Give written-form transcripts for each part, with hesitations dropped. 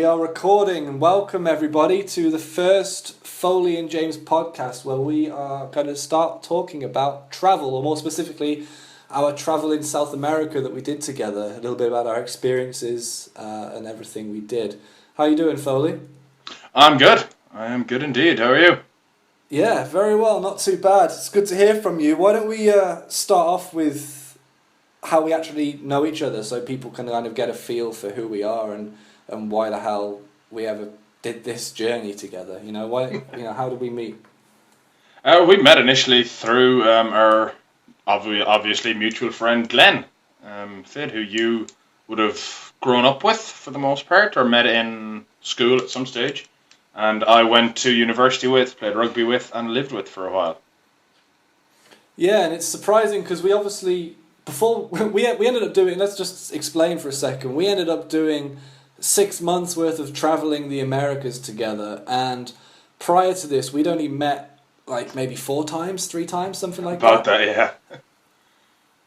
are recording. Welcome everybody to the first Foley and James podcast where we are going to start talking about travel, or more specifically our travel in South America that we did together, a little bit about our experiences and everything we did. How are you doing, Foley? I'm good. I am good indeed. How are you? Yeah, very well, not too bad. It's good to hear from you. Why don't we start off with how we actually know each other so people can kind of get a feel for who we are and why the hell we ever did this journey together. How did we meet? We met initially through our obviously mutual friend Glenn, Sid, who you would have grown up with for the most part, or met in school at some stage. And I went to university with, played rugby with, and lived with for a while. Yeah, and it's surprising because we obviously, before we ended up doing, let's just explain for a second, we ended up doing 6 months worth of traveling the Americas together, and prior to this we'd only met like maybe 3 times, something like About that. that, yeah.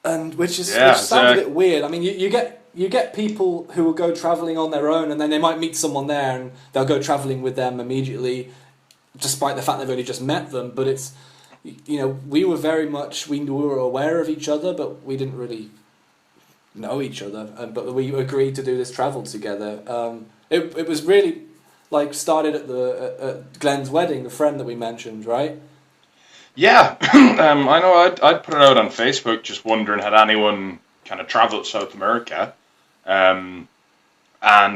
And which Yeah, sounds a bit weird. I mean, you get people who will go traveling on their own, and then they might meet someone there, and they'll go traveling with them immediately, despite the fact they've only just met them. But it's, we were very much, we were aware of each other, but we didn't really know each other. But we agreed to do this travel together. It was really like started at Glenn's wedding, the friend that we mentioned, right? Yeah, I know I'd put it out on Facebook just wondering had anyone kind of travelled South America, and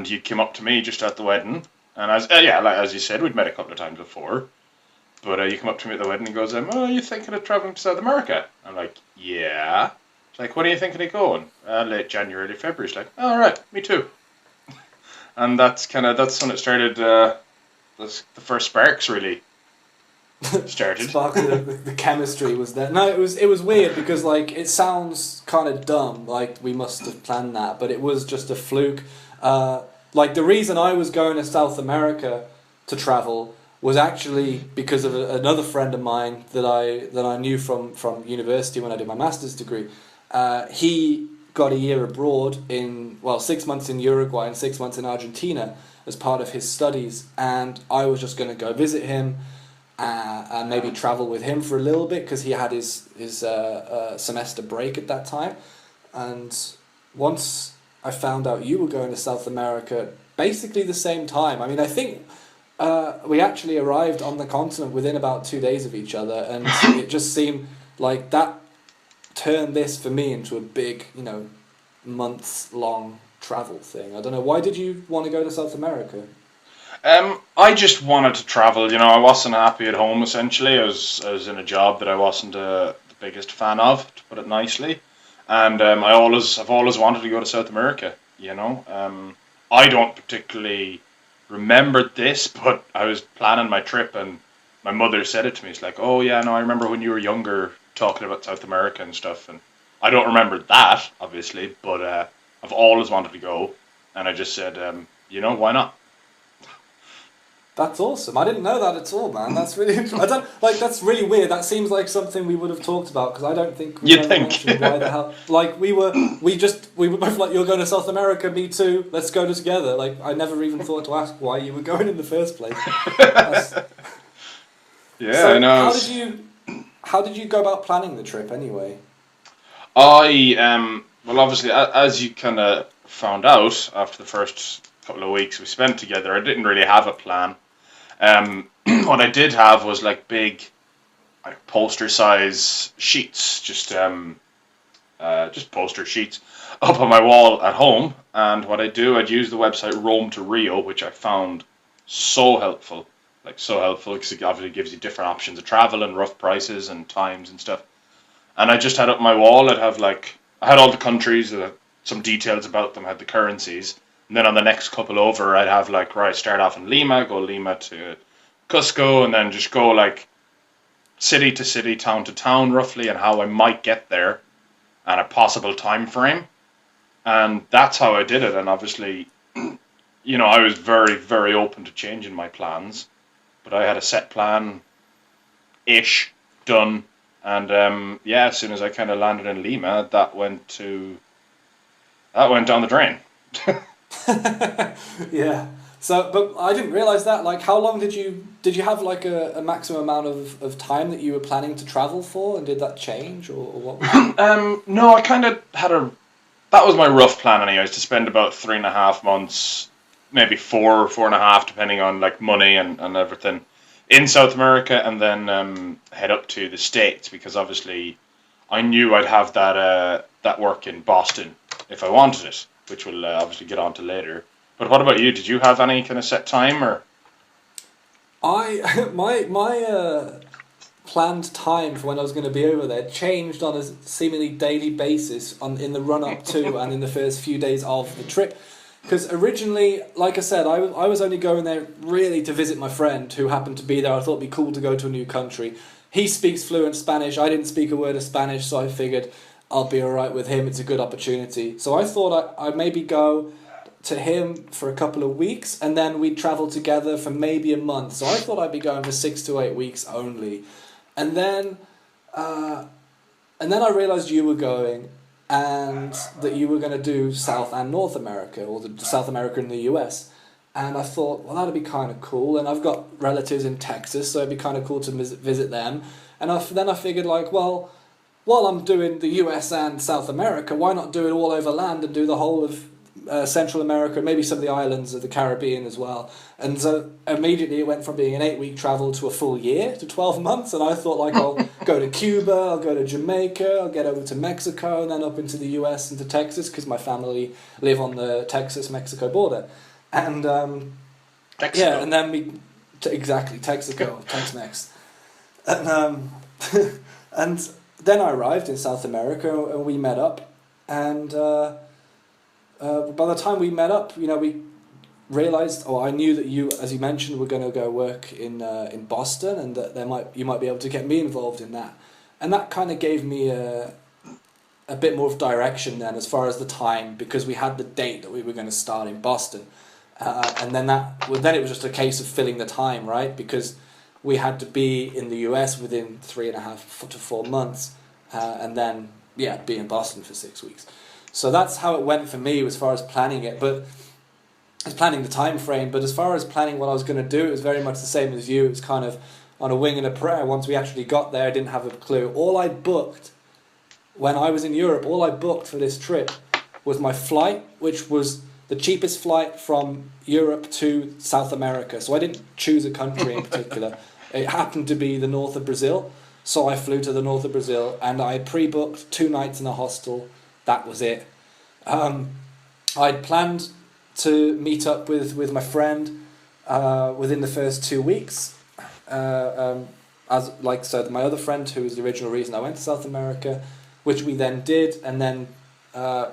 you came up to me just at the wedding, and as you said, we'd met a couple of times before, but you come up to me at the wedding and goes, "Oh, you thinking of travelling to South America?" I'm like, "Yeah." It's like, "When are you thinking of going?" Late January, early February. It's like, "All right, me too." And that's when it started. The first sparks really started. Spark the chemistry was there. No, it was weird because like it sounds kind of dumb, like we must have planned that, but it was just a fluke. Like the reason I was going to South America to travel was actually because of another friend of mine that I knew from university when I did my master's degree. He got a year abroad 6 months in Uruguay and 6 months in Argentina as part of his studies, and I was just going to go visit him. And maybe travel with him for a little bit because he had his semester break at that time. And once I found out you were going to South America, basically the same time. I mean, I think we actually arrived on the continent within about 2 days of each other, and it just seemed like that turned this for me into a big, months-long travel thing. I don't know, why did you want to go to South America? I just wanted to travel. I wasn't happy at home. Essentially, I was in a job that I wasn't the biggest fan of, to put it nicely. And I've always wanted to go to South America. I don't particularly remember this, but I was planning my trip, and my mother said it to me. It's like, "Oh yeah, no, I remember when you were younger talking about South America and stuff." And I don't remember that, obviously, but I've always wanted to go, and I just said, why not? That's awesome. I didn't know that at all, man. That's really that's really weird. That seems like something we would have talked about because I don't think we ever mentioned why the hell. Like we were both like, "You're going to South America, me too. Let's go together." Like I never even thought to ask why you were going in the first place. Yeah, so I know. how did you go about planning the trip anyway? Well, obviously, as you kind of found out after the first couple of weeks we spent together, I didn't really have a plan. What I did have was like big, like poster size sheets, just poster sheets up on my wall at home. And what I'd use the website Rome to Rio, which I found so helpful, because it obviously gives you different options of travel and rough prices and times and stuff. And I just had up my wall. I had all the countries, some details about them, had the currencies. And then on the next couple over, I'd have start off in Lima, go Lima to Cusco, and then just go city to city, town to town, roughly, and how I might get there, and a possible time frame. And that's how I did it. And obviously, I was very, very open to changing my plans, but I had a set plan-ish done. And as soon as I kind of landed in Lima, that went down the drain. Yeah. So, but I didn't realize that. Like, how long did you have like a maximum amount of time that you were planning to travel for, and did that change, or what was it? No, I kind of had that was my rough plan anyways, to spend about 3.5 months, maybe 4.5, depending on like money and everything, in South America, and then head up to the States, because obviously I knew I'd have that work in Boston if I wanted it, which we'll obviously get on to later. But what about you? Did you have any kind of set time, or? My planned time for when I was going to be over there changed on a seemingly daily basis in the run up to and in the first few days of the trip. Because originally, like I said, I was only going there really to visit my friend who happened to be there. I thought it'd be cool to go to a new country. He speaks fluent Spanish. I didn't speak a word of Spanish, so I figured I'll be alright with him. It's a good opportunity. So I thought I'd maybe go to him for a couple of weeks, and then we'd travel together for maybe a month. So I thought I'd be going for 6 to 8 weeks only. And then I realised you were going, and that you were going to do South and North America, or the South America and the US. And I thought, well, that'd be kind of cool. And I've got relatives in Texas, so it'd be kind of cool to visit them. And then I figured, like, well, while I'm doing the US and South America, why not do it all over land and do the whole of Central America, and maybe some of the islands of the Caribbean as well. And so immediately it went from being an 8-week travel to a full year, to 12 months. And I thought, like, I'll go to Cuba, I'll go to Jamaica, I'll get over to Mexico, and then up into the US and to Texas, because my family live on the Texas-Mexico border. And yeah, and then exactly, Texaco, Tex-Mex. And and then I arrived in South America, and we met up, and by the time we met up, we realized, I knew that you, as you mentioned, were going to go work in Boston, and that you might be able to get me involved in that. And that kind of gave me a bit more of direction then, as far as the time, because we had the date that we were going to start in Boston. And then then it was just a case of filling the time, right? Because we had to be in the US within 3.5 to 4 months, and then be in Boston for 6 weeks. So that's how it went for me as far as planning it. But it's planning the time frame. But as far as planning what I was going to do, it was very much the same as you. It was kind of on a wing and a prayer. Once we actually got there, I didn't have a clue. All I booked when I was in Europe, all I booked for this trip was my flight, which was the cheapest flight from Europe to South America. So I didn't choose a country in particular. It happened to be the north of Brazil. So I flew to the north of Brazil, and I pre-booked 2 nights in a hostel. That was it. I'd planned to meet up with my friend within the first 2 weeks. My other friend, who was the original reason I went to South America, which we then did, and then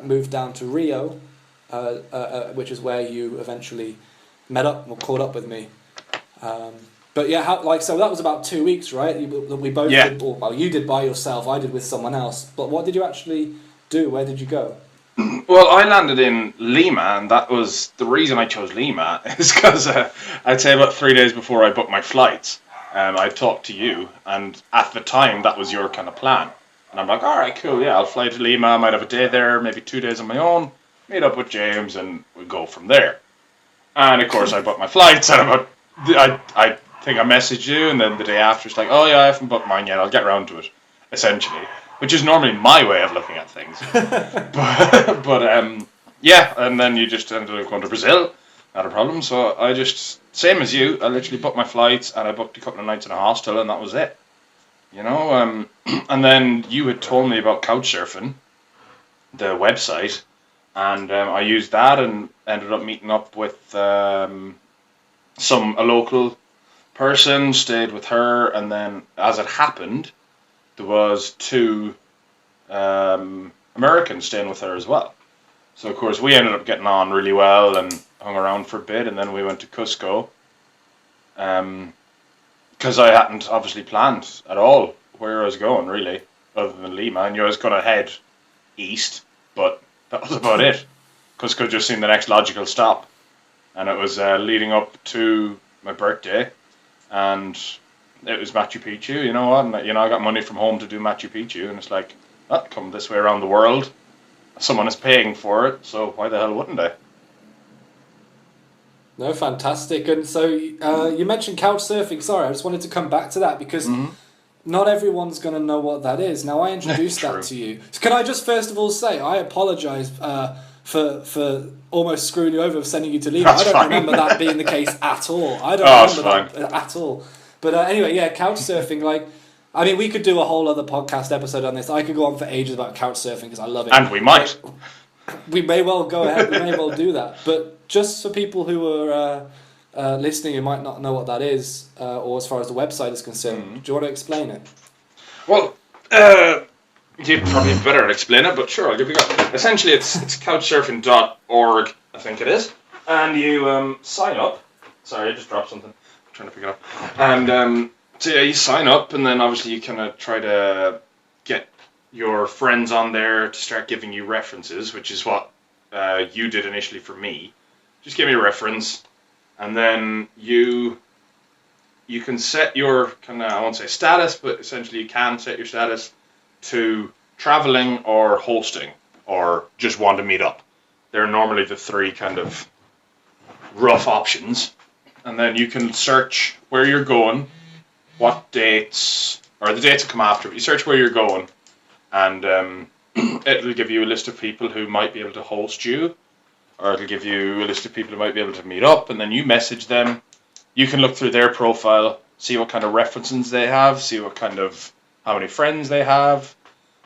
moved down to Rio, which is where you eventually met up or caught up with me. But yeah, so that was about 2 weeks, right? We both did, well, you did by yourself, I did with someone else. But what did you actually do? Where did you go? Well, I landed in Lima, and that was the reason I chose Lima, is because I'd say about 3 days before I booked my flights, I talked to you, and at the time that was your kind of plan. And I'm like, all right, cool, yeah, I'll fly to Lima, I might have a day there, maybe 2 days on my own, meet up with James, and we'll go from there. And of course I booked my flights, and I think I messaged you, and then the day after it's like, oh yeah, I haven't booked mine yet, I'll get around to it, essentially. Which is normally my way of looking at things. but yeah, and then you just ended up going to Brazil, not a problem. So I just, same as you, I literally booked my flights, and I booked a couple of nights in a hostel, and that was it. And then you had told me about Couchsurfing, the website, and I used that and ended up meeting up with a local person, stayed with her, and then as it happened, there was 2 Americans staying with her as well. So of course we ended up getting on really well and hung around for a bit, and then we went to Cusco, because I hadn't obviously planned at all where I was going really, other than Lima. I knew I was going to head east, but that was about it. Cusco just seemed the next logical stop, and it was leading up to my birthday, and it was Machu Picchu, you know what? And, I got money from home to do Machu Picchu, and it's like, come this way around the world. Someone is paying for it, so why the hell wouldn't I? No, fantastic. And so you mentioned couch surfing. Sorry, I just wanted to come back to that because not everyone's going to know what that is. Now, I introduced that to you. Can I just first of all say I apologise for almost screwing you over of sending you to Lima. I don't remember that being the case at all. I don't remember that at all. But anyway, yeah, couch surfing. Like, I mean, we could do a whole other podcast episode on this. I could go on for ages about couch surfing because I love it. And we might. We may well go ahead. We may well do that. But just for people who are listening who might not know what that is, or as far as the website is concerned, do you want to explain it? Well, you'd probably better explain it, but sure, I'll give you a go. Essentially, it's couchsurfing.org, I think it is. And you sign up. Sorry, I just dropped something. I'm trying to pick it up. And so yeah, you sign up, and then obviously you kind of try to get your friends on there to start giving you references, which is what you did initially for me. Just give me a reference, and then you can set your kind of, I won't say status, but essentially you can set your status to traveling or hosting or just want to meet up. They're normally the three kind of rough options. And then you can search where you're going, what dates, or the dates that come after. You search where you're going, and it'll give you a list of people who might be able to host you, or it'll give you a list of people who might be able to meet up, and then you message them. You can look through their profile, see what kind of references they have, see what kind of, how many friends they have,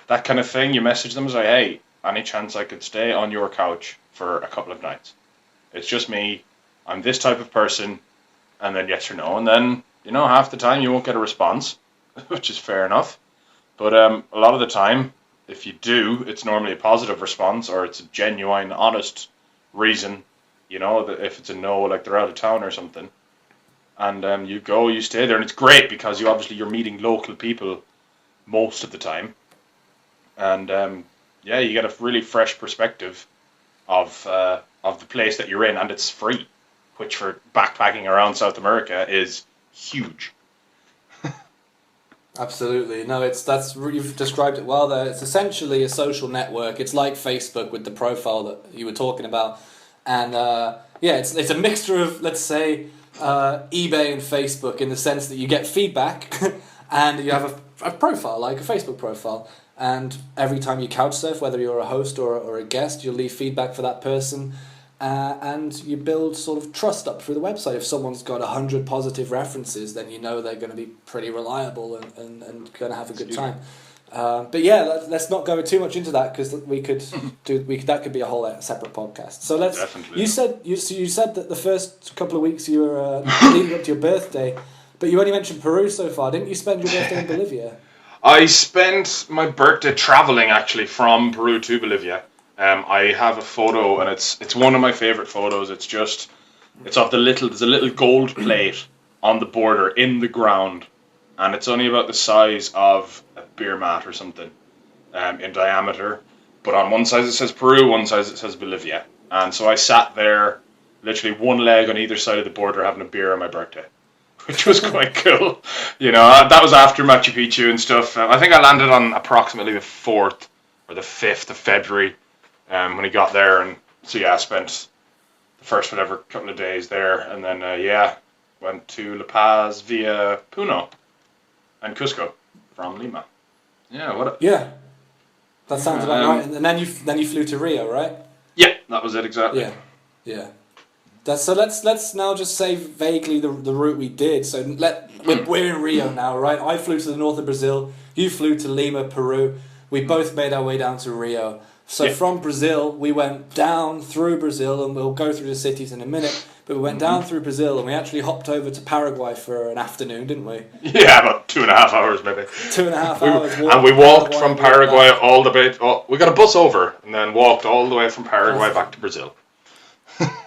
that kind of thing. You message them, say, hey, any chance I could stay on your couch for a couple of nights? It's just me, I'm this type of person, and then yes or no. And then, you know, half the time you won't get a response, which is fair enough. But a lot of the time, if you do, it's normally a positive response, or it's a genuine, honest reason, you know, that if it's a no, like they're out of town or something. And you go, you stay there, and it's great because you're meeting local people most of the time. And yeah, you get a really fresh perspective of the place that you're in, and it's free, which for backpacking around South America is huge. Absolutely. No, you've described it well there. It's essentially a social network. It's like Facebook with the profile that you were talking about. And yeah, it's a mixture of, let's say, eBay and Facebook, in the sense that you get feedback and you have a profile, like a Facebook profile. And every time you couch surf, whether you're a host or a guest, you'll leave feedback for that person. And you build sort of trust up through the website. If someone's got 100 positive references, then you know they're going to be pretty reliable and going to have a good time. But yeah, let's not go too much into that, because that could be a whole separate podcast. So Definitely. You said that the first couple of weeks you were leading up to your birthday, but you only mentioned Peru so far. Didn't you spend your birthday in Bolivia? I spent my birthday traveling, actually, from Peru to Bolivia. I have a photo, and it's one of my favorite photos. It's of there's a little gold plate on the border in the ground, and it's only about the size of a beer mat or something in diameter. But on one side it says Peru, one side it says Bolivia. And so I sat there, literally one leg on either side of the border, having a beer on my birthday, which was quite cool. You know, that was after Machu Picchu and stuff. I think I landed on approximately the 4th or the 5th of February. When he got there, and so yeah, I spent the first couple of days there, and then went to La Paz via Puno and Cusco from Lima. Yeah, that sounds about right. And then you flew to Rio, right? Yeah, that was it exactly. Yeah. So let's now just say vaguely the route we did. So we're in Rio now, right? I flew to the north of Brazil. You flew to Lima, Peru. We both made our way down to Rio. So from Brazil, we went down through Brazil, and we'll go through the cities in a minute, but we went down through Brazil, and we actually hopped over to Paraguay for an afternoon, didn't we? Yeah, about 2.5 hours maybe. 2.5 hours. And we walked from Paraguay all the way, we got a bus over, and then walked all the way from Paraguay back to Brazil.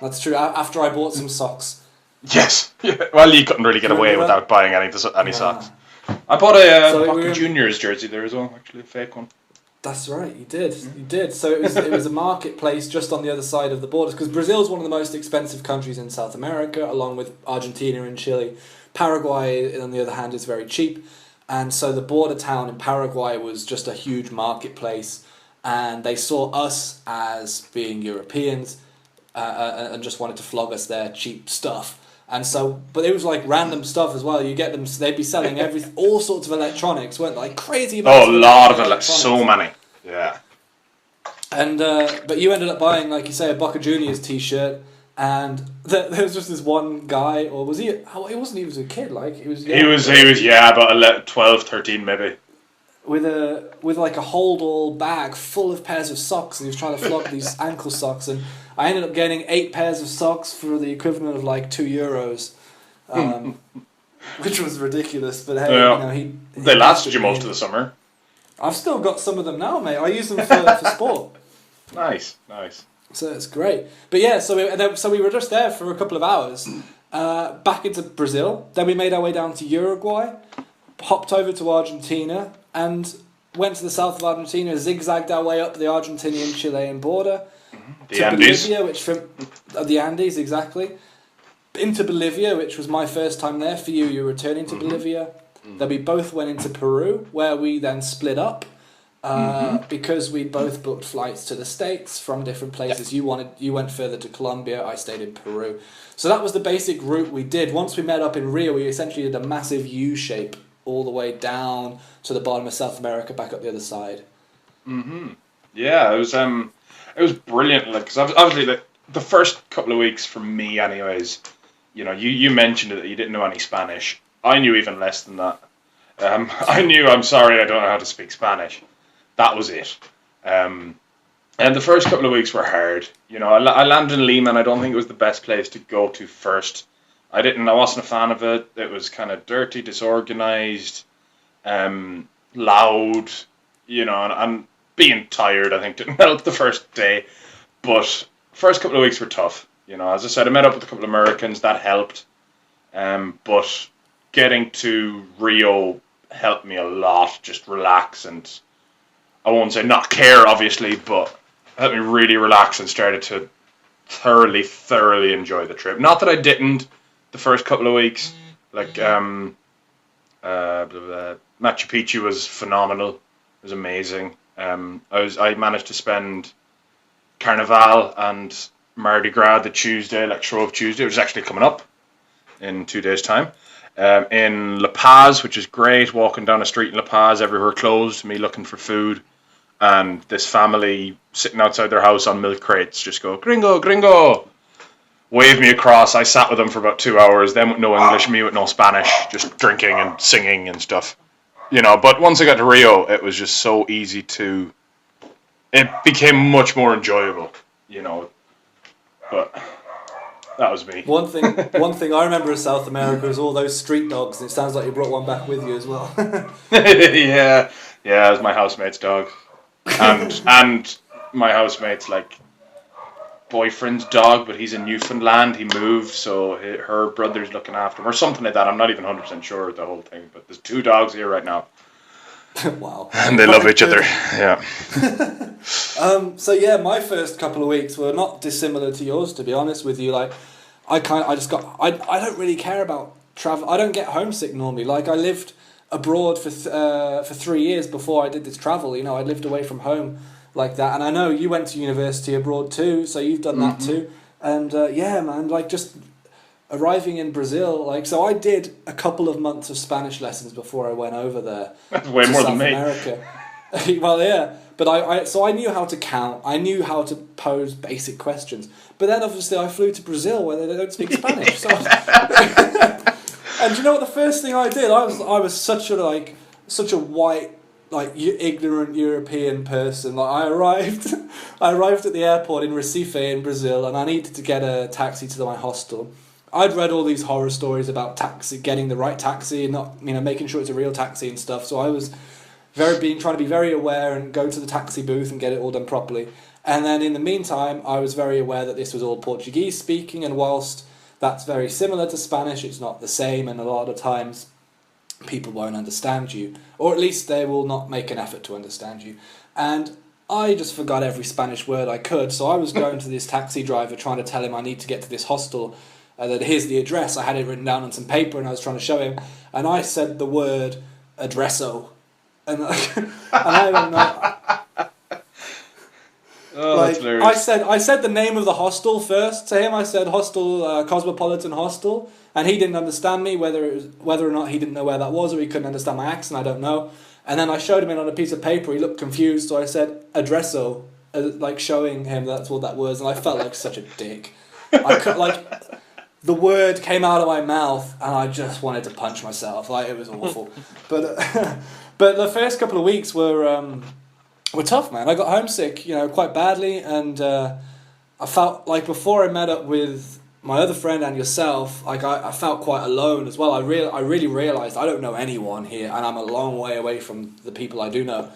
That's true, after I bought some socks. Yes. Well, you couldn't really get away without buying any socks. I bought a Boca Juniors jersey there as well, actually, a fake one. That's right, you did. You did. So it was a marketplace just on the other side of the borders, because Brazil is one of the most expensive countries in South America, along with Argentina and Chile. Paraguay, on the other hand, is very cheap, and so the border town in Paraguay was just a huge marketplace, and they saw us as being Europeans, and just wanted to flog us their cheap stuff. And so, but it was like random stuff as well. You get them; they'd be selling all sorts of electronics, weren't they? Like crazy amounts. Oh, a lot of it, so many. Yeah. And but you ended up buying, like you say, a Boca Juniors T-shirt, and there was just this one guy, or was he? He wasn't. He was a kid, like he was. He was about 12, 13 maybe. With like a hold-all bag full of pairs of socks, and he was trying to flog these ankle socks, and I ended up getting 8 pairs of socks for the equivalent of like €2, which was ridiculous. But hey, yeah. he they lasted you most of the summer. I've still got some of them now, mate. I use them for sport. Nice. So it's great. But yeah, so we were just there for a couple of hours, back into Brazil. Then we made our way down to Uruguay, hopped over to Argentina, and went to the south of Argentina, zigzagged our way up the Argentinian-Chilean border the Andes. Bolivia, the Andes, exactly. Into Bolivia, which was my first time there. For you, you're returning to Bolivia. Then we both went into Peru, where we then split up because we both booked flights to the States from different places. Yep. You went further to Colombia. I stayed in Peru. So that was the basic route we did. Once we met up in Rio, we essentially did a massive U shape all the way down to the bottom of South America, back up the other side. Yeah, it was brilliant. Like, 'cause obviously, like, the first couple of weeks for me, anyways. You mentioned it that you didn't know any Spanish. I knew even less than that. I knew, I'm sorry, I don't know how to speak Spanish. That was it. And the first couple of weeks were hard. I landed in Lima, and I don't think it was the best place to go to first. I wasn't a fan of it. It was kind of dirty, disorganized, loud, and being tired, I think, didn't help the first day. But first couple of weeks were tough. As I said, I met up with a couple of Americans. That helped. But getting to Rio helped me a lot. Just relax, and I won't say not care, obviously, but helped me really relax and started to thoroughly enjoy the trip. Not that I didn't the first couple of weeks. Like Machu Picchu was phenomenal. It was amazing. I managed to spend Carnival and Mardi Gras the Tuesday, like Shrove Tuesday, which is actually coming up in 2 days' time. In La Paz, which is great, walking down a street in La Paz, everywhere closed, me looking for food, and this family sitting outside their house on milk crates just go, "Gringo, gringo," wave me across. I sat with them for about 2 hours, them with no English, me with no Spanish, just drinking and singing and stuff. But once I got to Rio, it was just so easy it became much more enjoyable, but that was me. One thing I remember of South America is all those street dogs, and it sounds like you brought one back with you as well. Yeah, it was my housemate's dog, and my housemate's boyfriend's dog, but he's in Newfoundland. He moved, so her brother's looking after him, or something like that. I'm not even 100% sure of the whole thing, but there's 2 dogs here right now. Wow. And they love each other. Yeah. So yeah, my first couple of weeks were not dissimilar to yours, to be honest with you. Like, I don't really care about travel. I don't get homesick normally. Like, I lived abroad for 3 years before I did this travel. I lived away from home like that, and I know you went to university abroad too, so you've done that too. And yeah, man, just arriving in Brazil, so I did a couple of months of Spanish lessons before I went over there. That's way more South than me. America. Well, yeah, but I knew how to count. I knew how to pose basic questions. But then obviously I flew to Brazil where they don't speak Spanish. So and you know what? The first thing I did, I was such a white, ignorant European person. I arrived at the airport in Recife in Brazil, and I needed to get a taxi to my hostel. I'd read all these horror stories about getting the right taxi and not, making sure it's a real taxi and stuff. So I was trying to be very aware and go to the taxi booth and get it all done properly. And then in the meantime, I was very aware that this was all Portuguese speaking, and whilst that's very similar to Spanish, it's not the same, and a lot of times people won't understand you, or at least they will not make an effort to understand you. And I just forgot every Spanish word I could, so I was going to this taxi driver trying to tell him I need to get to this hostel, that here's the address. I had it written down on some paper, and I was trying to show him, and I said the word addresso, and I don't know. Like hilarious. I said the name of the hostel first to him. I said hostel, Cosmopolitan Hostel, and he didn't understand me. Whether or not he didn't know where that was, or he couldn't understand my accent, I don't know. And then I showed him it on a piece of paper. He looked confused, so I said Adresso, like showing him that's what that was, and I felt like such a dick. I could like. The word came out of my mouth, and I just wanted to punch myself. Like, it was awful. But but the first couple of weeks were tough, man. I got homesick, quite badly, and I felt like before I met up with my other friend and yourself, like I felt quite alone as well. I really realized I don't know anyone here, and I'm a long way away from the people I do know,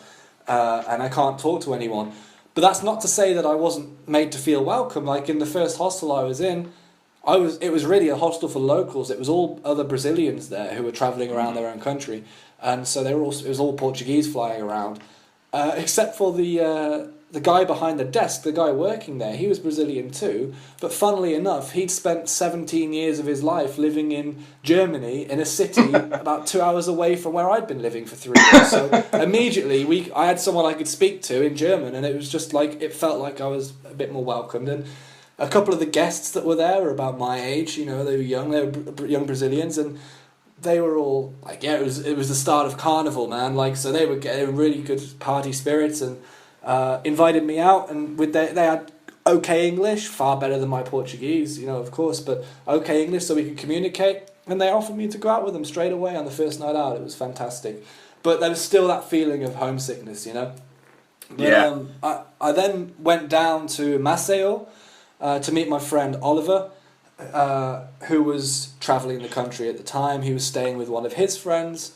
and I can't talk to anyone. But that's not to say that I wasn't made to feel welcome. Like in the first hostel I was in. It was really a hostel for locals. It was all other Brazilians there who were travelling around their own country, and so it was all Portuguese flying around, except for the guy behind the desk, the guy working there. He was Brazilian too, but funnily enough, he'd spent 17 years of his life living in Germany in a city about 2 hours away from where I'd been living for 3 years. So immediately I had someone I could speak to in German, and it was just like it felt like I was a bit more welcomed. And a couple of the guests that were there were about my age, they were young, they were young Brazilians, and they were all like, it was the start of Carnival, man. Like, so they were getting really good party spirits, and invited me out, and they had okay English, far better than my Portuguese, of course, but okay English so we could communicate, and they offered me to go out with them straight away on the first night out. It was fantastic, but there was still that feeling of homesickness, But, Yeah. I then went down to Maceió, to meet my friend Oliver, who was travelling the country at the time. He was staying with one of his friends,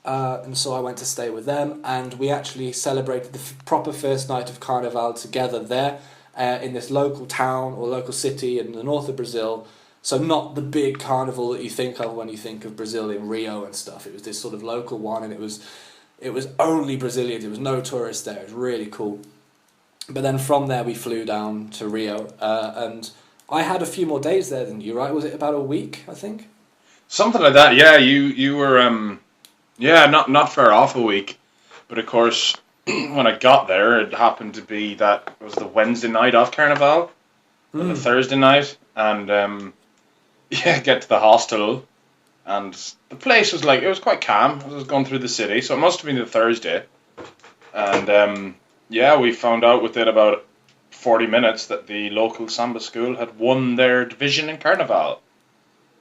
and so I went to stay with them, and we actually celebrated the proper first night of Carnival together there, in this local town or local city in the north of Brazil. So not the big carnival that you think of when you think of Brazil in Rio and stuff. It was this sort of local one, and it was only Brazilians. There was no tourists there. It was really cool. But then from there we flew down to Rio, and I had a few more days there than you, right? Was it about a week, I think? Something like that. Yeah, you were not far off a week, but of course when I got there, it happened to be that it was the Wednesday night of Carnival, or the Thursday night, and get to the hostel, and the place was it was quite calm. I was going through the city, so it must have been the Thursday, and we found out within about 40 minutes that the local samba school had won their division in Carnival.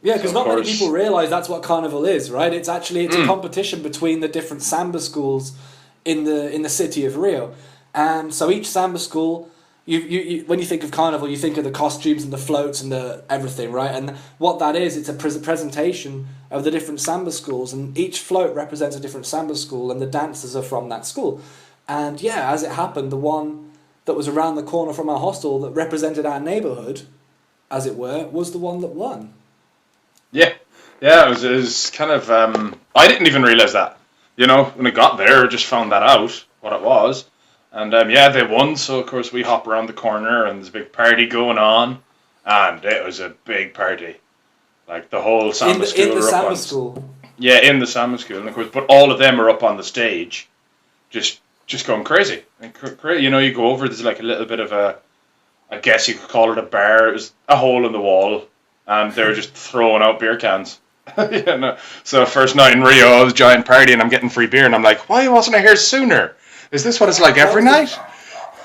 Yeah, because not many people realise that's what Carnival is, right? It's a competition between the different samba schools in the city of Rio. And so each samba school, you when you think of Carnival, you think of the costumes and the floats and the everything, right? And what that is, it's a presentation of the different samba schools, and each float represents a different samba school, and the dancers are from that school. And yeah, as it happened, the one that was around the corner from our hostel that represented our neighbourhood, as it were, was the one that won. Yeah, it was kind of, I didn't even realise that, when I got there, I just found that out, what it was, and they won, so of course we hop around the corner, and there's a big party going on, and it was a big party, like the whole samba school. In the samba school? Yeah, in the samba school, and of course, but all of them are up on the stage, just going crazy. You go over, there's like a little bit of I guess you could call it a bar. It was a hole in the wall, and they were just throwing out beer cans. So first night in Rio, it was a giant party, and I'm getting free beer, and I'm like, why wasn't I here sooner? Is this what it's like every night?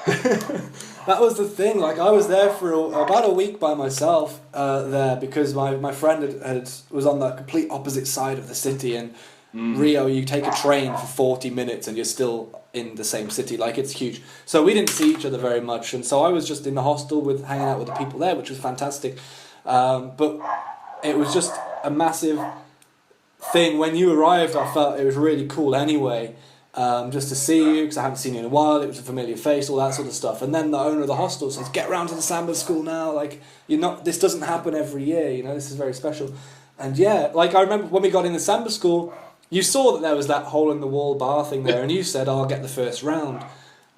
That was the thing. Like, I was there for about a week by myself there, because my friend was on the complete opposite side of the city, and Rio, you take a train for 40 minutes and you're still in the same city. Like, it's huge. So we didn't see each other very much, and so I was just in the hostel hanging out with the people there, which was fantastic. But it was just a massive thing. When you arrived, I felt it was really cool anyway, just to see you, because I haven't seen you in a while. It was a familiar face, all that sort of stuff. And then the owner of the hostel says, "Get round to the samba school now. Like, this doesn't happen every year. This is very special." And yeah, like, I remember when we got in the samba school, you saw that there was that hole in the wall bar thing there, and you said, "I'll get the first round,"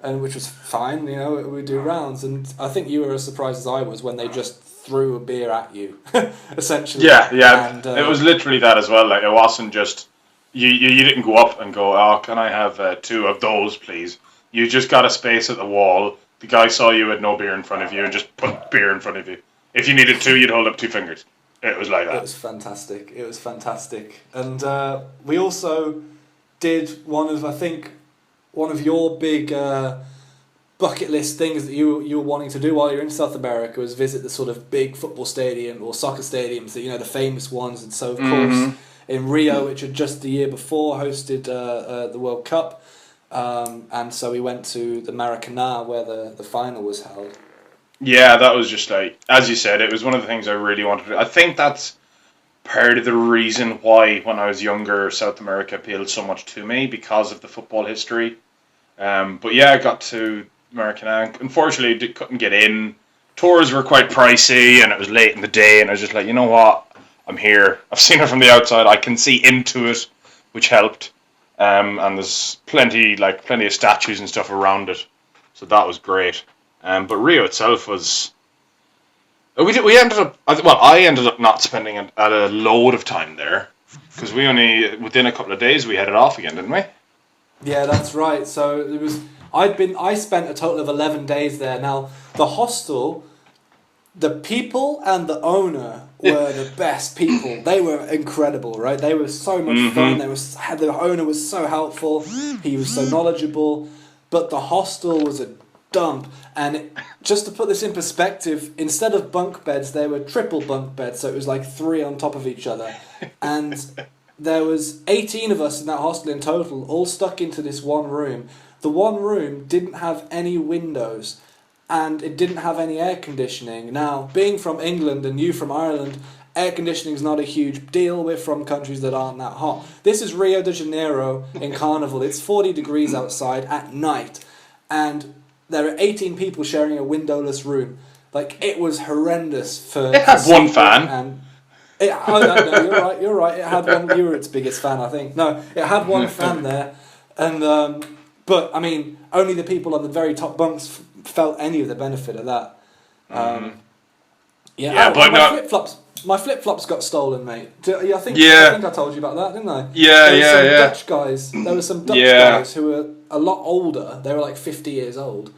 and which was fine. We do rounds, and I think you were as surprised as I was when they just threw a beer at you, essentially. Yeah. And, it was literally that as well. Like, it wasn't just you didn't go up and go, "Oh, can I have 2 of those, please?" You just got a space at the wall. The guy saw you with no beer in front of you and just put beer in front of you. If you needed two, you'd hold up two fingers. It was like that. It was fantastic. It was fantastic. And we also did one of your big bucket list things that you were wanting to do while you're in South America was visit the sort of big football stadium or soccer stadiums, that, you know, the famous ones. And so, of course, in Rio, which had just the year before hosted the World Cup, and so we went to the Maracanã where the final was held. Yeah, that was just like, as you said, it was one of the things I really wanted to do. I think that's part of the reason why, when I was younger, South America appealed so much to me, because of the football history. But yeah, I got to Maracanã. Unfortunately, couldn't get in. Tours were quite pricey, and it was late in the day, and I was just like, you know what? I'm here. I've seen it from the outside. I can see into it, which helped. And there's plenty of statues and stuff around it, so that was great. But Rio itself was. We ended up. I ended up not spending a load of time there, because we only, within a couple of days, we headed off again, didn't we? Yeah, that's right. So it was. I spent a total of 11 days there. Now the hostel, the people and the owner were the best people. They were incredible, right? They were so much fun. The owner was so helpful. He was so knowledgeable. But the hostel was a dump. And just to put this in perspective, instead of bunk beds, they were triple bunk beds. So it was like 3 on top of each other. And there was 18 of us in that hostel in total, all stuck into this one room. The one room didn't have any windows, and it didn't have any air conditioning. Now, being from England and you from Ireland, air conditioning is not a huge deal. We're from countries that aren't that hot. This is Rio de Janeiro in Carnival. It's 40 degrees outside at night, and there are 18 people sharing a windowless room. Like, it was horrendous for... It had one fan. No, you're right. It had one. You were its biggest fan, I think. No, it had one fan there, and but I mean, only the people on the very top bunks felt any of the benefit of that. My flip flops got stolen, mate. I think I told you about that, didn't I? Yeah. Dutch guys. There were some Dutch guys who were a lot older. They were like 50 years old.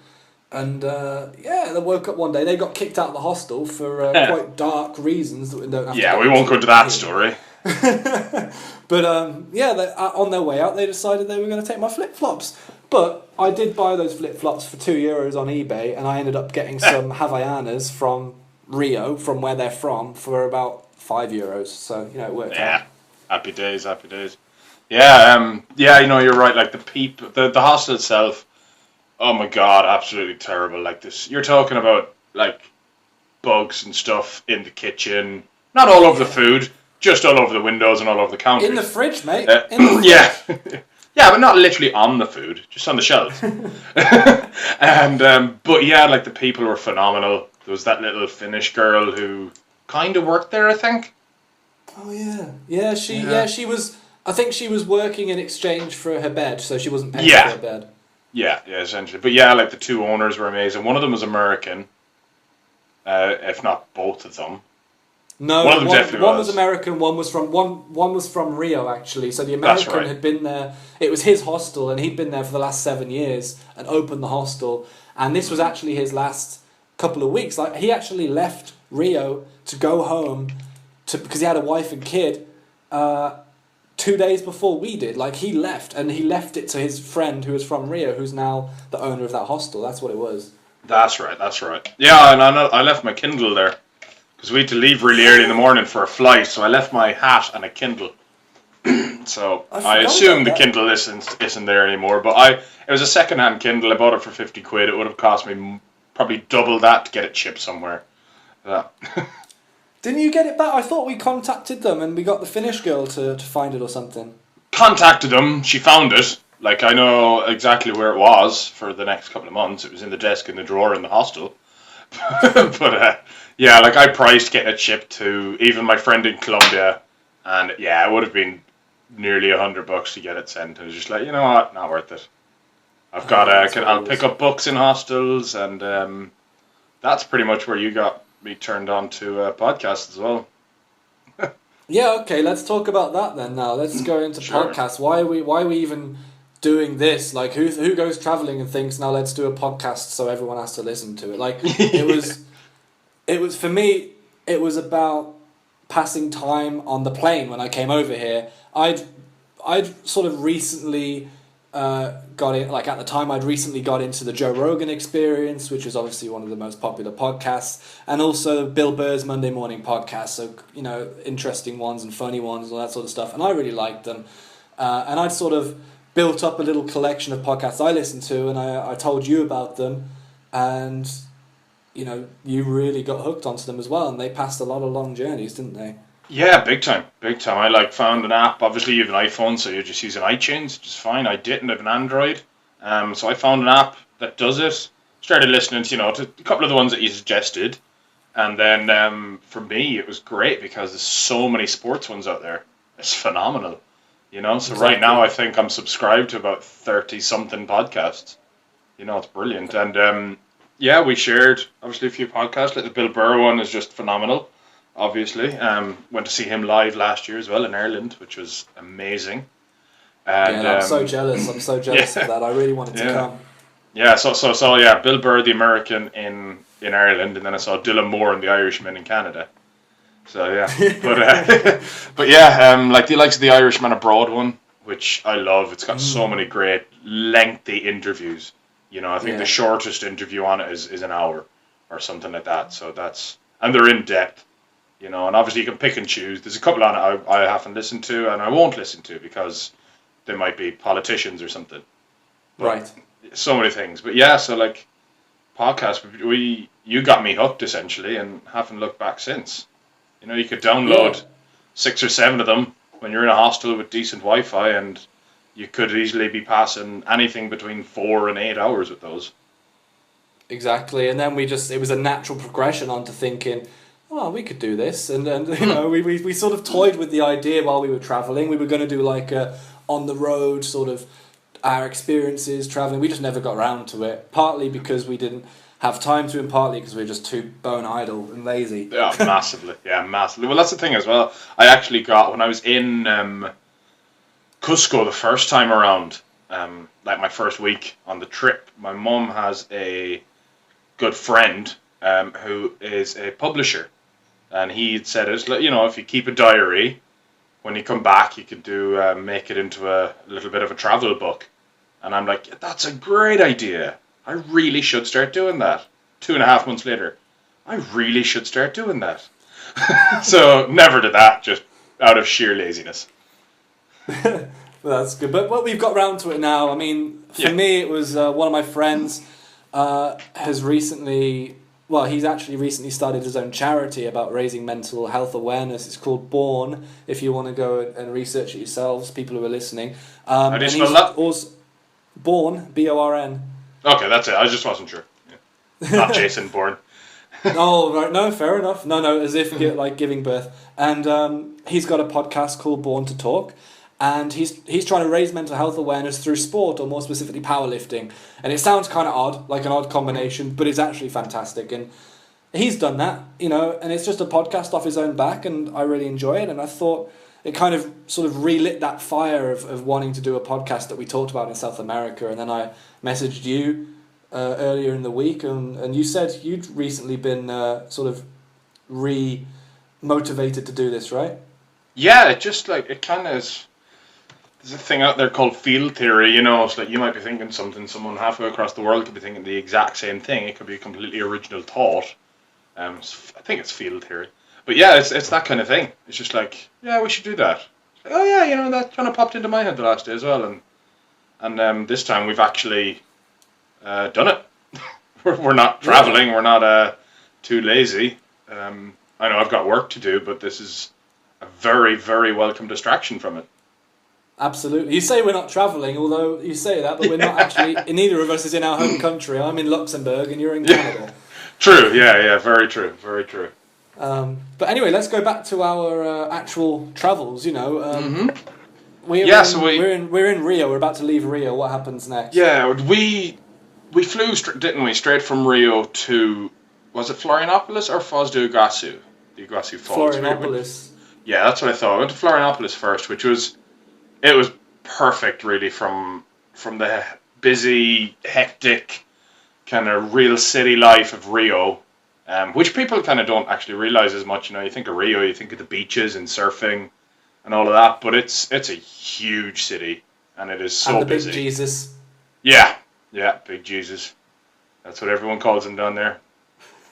And they woke up one day. They got kicked out of the hostel for quite dark reasons that we don't have to. Yeah, we won't go into that story. But on their way out, they decided they were going to take my flip flops. But I did buy those flip flops for €2 on eBay, and I ended up getting some Havaianas from Rio, from where they're from, for about €5. So it worked out. Yeah, happy days. Yeah, you're right. Like the hostel itself. Oh my god, absolutely terrible. Like this, you're talking about like bugs and stuff in the kitchen, not all over the food, just all over the windows and all over the counters. In the fridge, mate. Yeah, yeah, but not literally on the food, just on the shelves. And but yeah, like the people were phenomenal. There was that little Finnish girl who kind of worked there, I think. Oh yeah, she was. I think she was working in exchange for her bed, so she wasn't paying for her bed. Yeah, essentially. But yeah, like the two owners were amazing. One of them was American, if not both of them. No, one of them definitely one was American. One was from Rio, actually. So the American had been there. It was his hostel, and he'd been there for the last 7 years and opened the hostel. And this was actually his last couple of weeks. Like, he actually left Rio to go home because he had a wife and kid. 2 days before we did. Like, he left, and he left it to his friend who was from Rio, who's now the owner of that hostel. That's what it was. That's right. Yeah, and I left my Kindle there, because we had to leave really early in the morning for a flight, so I left my hat and a Kindle. So I assume the Kindle isn't there anymore, but it was a second-hand Kindle. I bought it for 50 quid. It would have cost me probably double that to get it shipped somewhere. Yeah. Didn't you get it back? I thought we contacted them and we got the Finnish girl to find it or something. Contacted them. She found it. Like, I know exactly where it was for the next couple of months. It was in the desk in the drawer in the hostel. But, yeah, like, I priced getting it shipped to even my friend in Colombia. And, yeah, it would have been nearly $100 to get it sent. I was just like, you know what? Not worth it. I'll pick up books in hostels. And that's pretty much where you got me turned on to podcasts as well. Yeah, okay, let's talk about that then now. Let's go into podcasts. Why are we even doing this. Like, who goes traveling and thinks, now let's do a podcast so everyone has to listen to it. Like, it was for me, it was about passing time on the plane when I came over here. I'd sort of recently got in, like at the time I'd recently got into the Joe Rogan Experience, which is obviously one of the most popular podcasts, and also Bill Burr's Monday Morning Podcast, so, you know, interesting ones and funny ones and all that sort of stuff, and I really liked them. And I'd sort of built up a little collection of podcasts I listened to, and I told you about them, and, you know, you really got hooked onto them as well, and they passed a lot of long journeys, didn't they? Yeah, big time. I found an app. Obviously, you have an iPhone, so you're just using iTunes, which is fine. I didn't have an Android, so I found an app that does it. Started listening to, to a couple of the ones that you suggested, and then for me, it was great because there's so many sports ones out there. It's phenomenal, So Exactly. right now, I think I'm subscribed to about 30 something podcasts. It's brilliant, and we shared obviously a few podcasts. Like the Bill Burr one is just phenomenal. Obviously, went to see him live last year as well in Ireland, which was amazing. And I'm so jealous. I'm so jealous of that. I really wanted to come. Yeah, so Bill Burr, the American in Ireland, and then I saw Dylan Moore and the Irishman in Canada. So yeah, but like the likes of the Irishman Abroad one, which I love. It's got so many great lengthy interviews. I think the shortest interview on it is an hour or something like that. So and they're in depth. And obviously you can pick and choose. There's a couple on it I haven't listened to and I won't listen to because they might be politicians or something. But right. So many things. But yeah, so like podcasts, you got me hooked essentially and haven't looked back since. You could download 6 or 7 of them when you're in a hostel with decent Wi-Fi, and you could easily be passing anything between 4 and 8 hours with those. Exactly. And then it was a natural progression onto thinking, oh, we could do this, and we sort of toyed with the idea while we were traveling. We were going to do like a on the road sort of our experiences traveling. We just never got around to it. Partly because we didn't have time to, and partly because we were just too bone idle and lazy. Yeah, massively. Well, that's the thing as well. I actually got when I was in Cusco the first time around, like my first week on the trip. My mum has a good friend who is a publisher. And he said, if you keep a diary, when you come back, you could make it into a little bit of a travel book. And I'm like, that's a great idea. I really should start doing that. 2.5 months later, I really should start doing that. So never did that, just out of sheer laziness. Well, that's good. But we've got round to it now. I mean, for me, it was one of my friends has recently... Well, he's actually recently started his own charity about raising mental health awareness. It's called Born, if you want to go and research it yourselves, people who are listening. How do you spell that? Also, Born, B-O-R-N. Okay, that's it. I just wasn't sure. Yeah. Not Jason Bourne. Oh, right. No, fair enough. No, as if like giving birth. And he's got a podcast called Born to Talk. And he's trying to raise mental health awareness through sport, or more specifically powerlifting. And it sounds kind of odd, like an odd combination, but it's actually fantastic. And he's done that, and it's just a podcast off his own back, and I really enjoy it. And I thought it kind of sort of relit that fire of wanting to do a podcast that we talked about in South America. And then I messaged you earlier in the week, and you said you'd recently been sort of re-motivated to do this, right? Yeah, it kind of is... There's a thing out there called field theory, it's like you might be thinking something, someone halfway across the world could be thinking the exact same thing. It could be a completely original thought. I think it's field theory. But yeah, it's that kind of thing. It's just like, yeah, we should do that. Like, oh yeah, that kind of popped into my head the last day as well. And this time we've actually done it. We're not traveling, we're not too lazy. I know I've got work to do, but this is a very, very welcome distraction from it. Absolutely. You say we're not travelling, although you say that, but we're not actually... Neither of us is in our home country. I'm in Luxembourg and you're in Canada. True, yeah, very true, very true. But anyway, let's go back to our actual travels, We're in Rio. We're about to leave Rio. What happens next? Yeah, we flew, didn't we, straight from Rio to... Was it Florianopolis or Foz do Iguaçu? The Iguaçu Falls. Florianopolis. Yeah, that's what I thought. I went to Florianopolis first, which was... It was perfect, really, from from the busy, hectic, kind of real city life of Rio, which people kind of don't actually realize as much. You think of Rio, you think of the beaches and surfing and all of that, but it's a huge city, and it is so And the busy. big Jesus. Yeah, Big Jesus. That's what everyone calls him down there.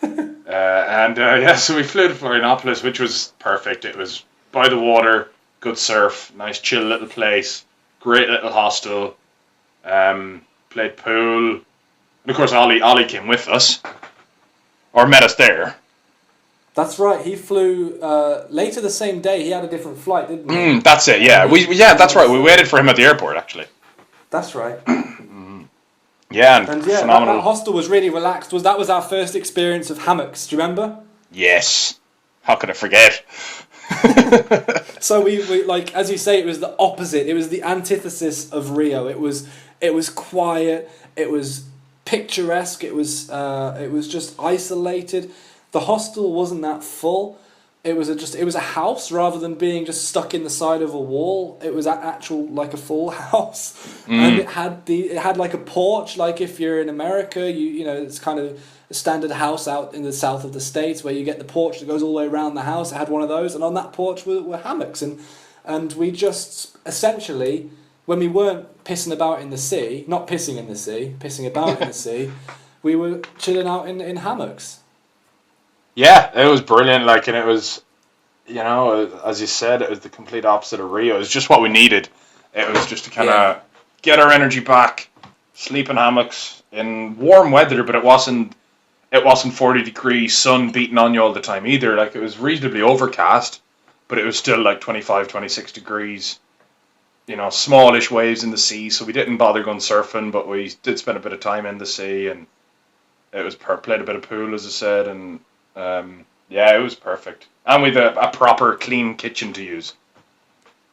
So we flew to Florianopolis, which was perfect. It was by the water, good surf, nice chill little place, great little hostel. Played pool, and of course Ollie came with us, or met us there. That's right. He flew later the same day. He had a different flight, didn't he? That's it. Yeah, that's right. We waited for him at the airport actually. That's right. Yeah, and phenomenal. That hostel was really relaxed. That was our first experience of hammocks. Do you remember? Yes. How could I forget? So we like, as you say, it was the opposite. It was the antithesis of Rio. It was quiet. It was picturesque. It was just isolated. The hostel wasn't that full. It was a house rather than being just stuck in the side of a wall. It was actual like a full house, and it had like a porch. Like if you're in America, you know it's kind of a standard house out in the south of the States where you get the porch that goes all the way around the house. It had one of those, and on that porch were hammocks, and we just essentially, when we weren't pissing about in the sea, not pissing in the sea, pissing about in the sea, we were chilling out in hammocks. Yeah, it was brilliant. Like, and it was, as you said, it was the complete opposite of Rio. It was just what we needed. It was just to kind of get our energy back, sleep in hammocks in warm weather, but it wasn't 40 degrees sun beating on you all the time either. Like, it was reasonably overcast, but it was still like 25, 26 degrees. Smallish waves in the sea, so we didn't bother going surfing, but we did spend a bit of time in the sea, and it was played a bit of pool, as I said, and it was perfect. And with a proper clean kitchen to use.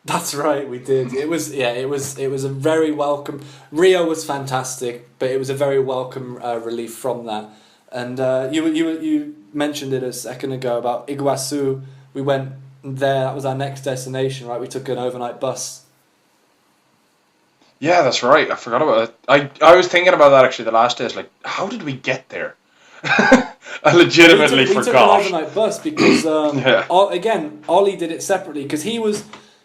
That's right, we did. It was a very welcome. Rio was fantastic, but it was a very welcome relief from that. And you mentioned it a second ago about Iguazu. We went there. That was our next destination, right? We took an overnight bus. Yeah, that's right. I forgot about it. I was thinking about that actually the last day. It's like, how did we get there? I legitimately forgot. We took an overnight bus because, again, Ollie did it separately because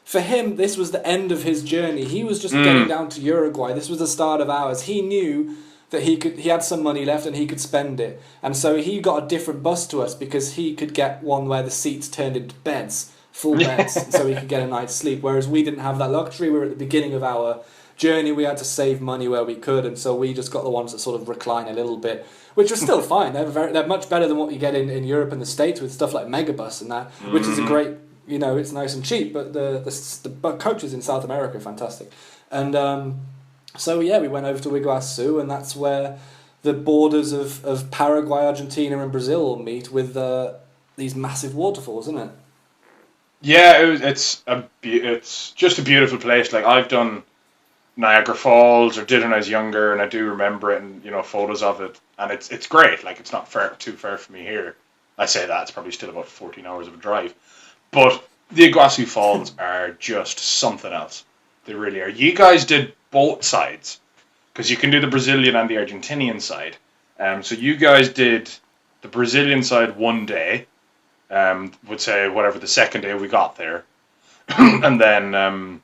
for him, this was the end of his journey. He was just getting down to Uruguay. This was the start of ours. He knew that he had some money left and he could spend it. And so he got a different bus to us because he could get one where the seats turned into beds, full beds, so he could get a night's sleep. Whereas we didn't have that luxury. We were at the beginning of our journey. We had to save money where we could, and so we just got the ones that sort of recline a little bit, which was still fine. They're much better than what you get in Europe and the States with stuff like Megabus and that, which is a great, it's nice and cheap, but the coaches in South America are fantastic. And we went over to Iguazu, and that's where the borders of Paraguay, Argentina and Brazil meet with these massive waterfalls, isn't it? Yeah, it's just a beautiful place. Like, I've done Niagara Falls, or did when I was younger, and I do remember it, and photos of it, and it's great. Like, it's not too far from me here. I say that, it's probably still about 14 hours of a drive, but the Iguazu Falls are just something else. They really are. You guys did both sides, because you can do the Brazilian and the Argentinian side. So you guys did the Brazilian side one day, would say whatever the second day we got there, and then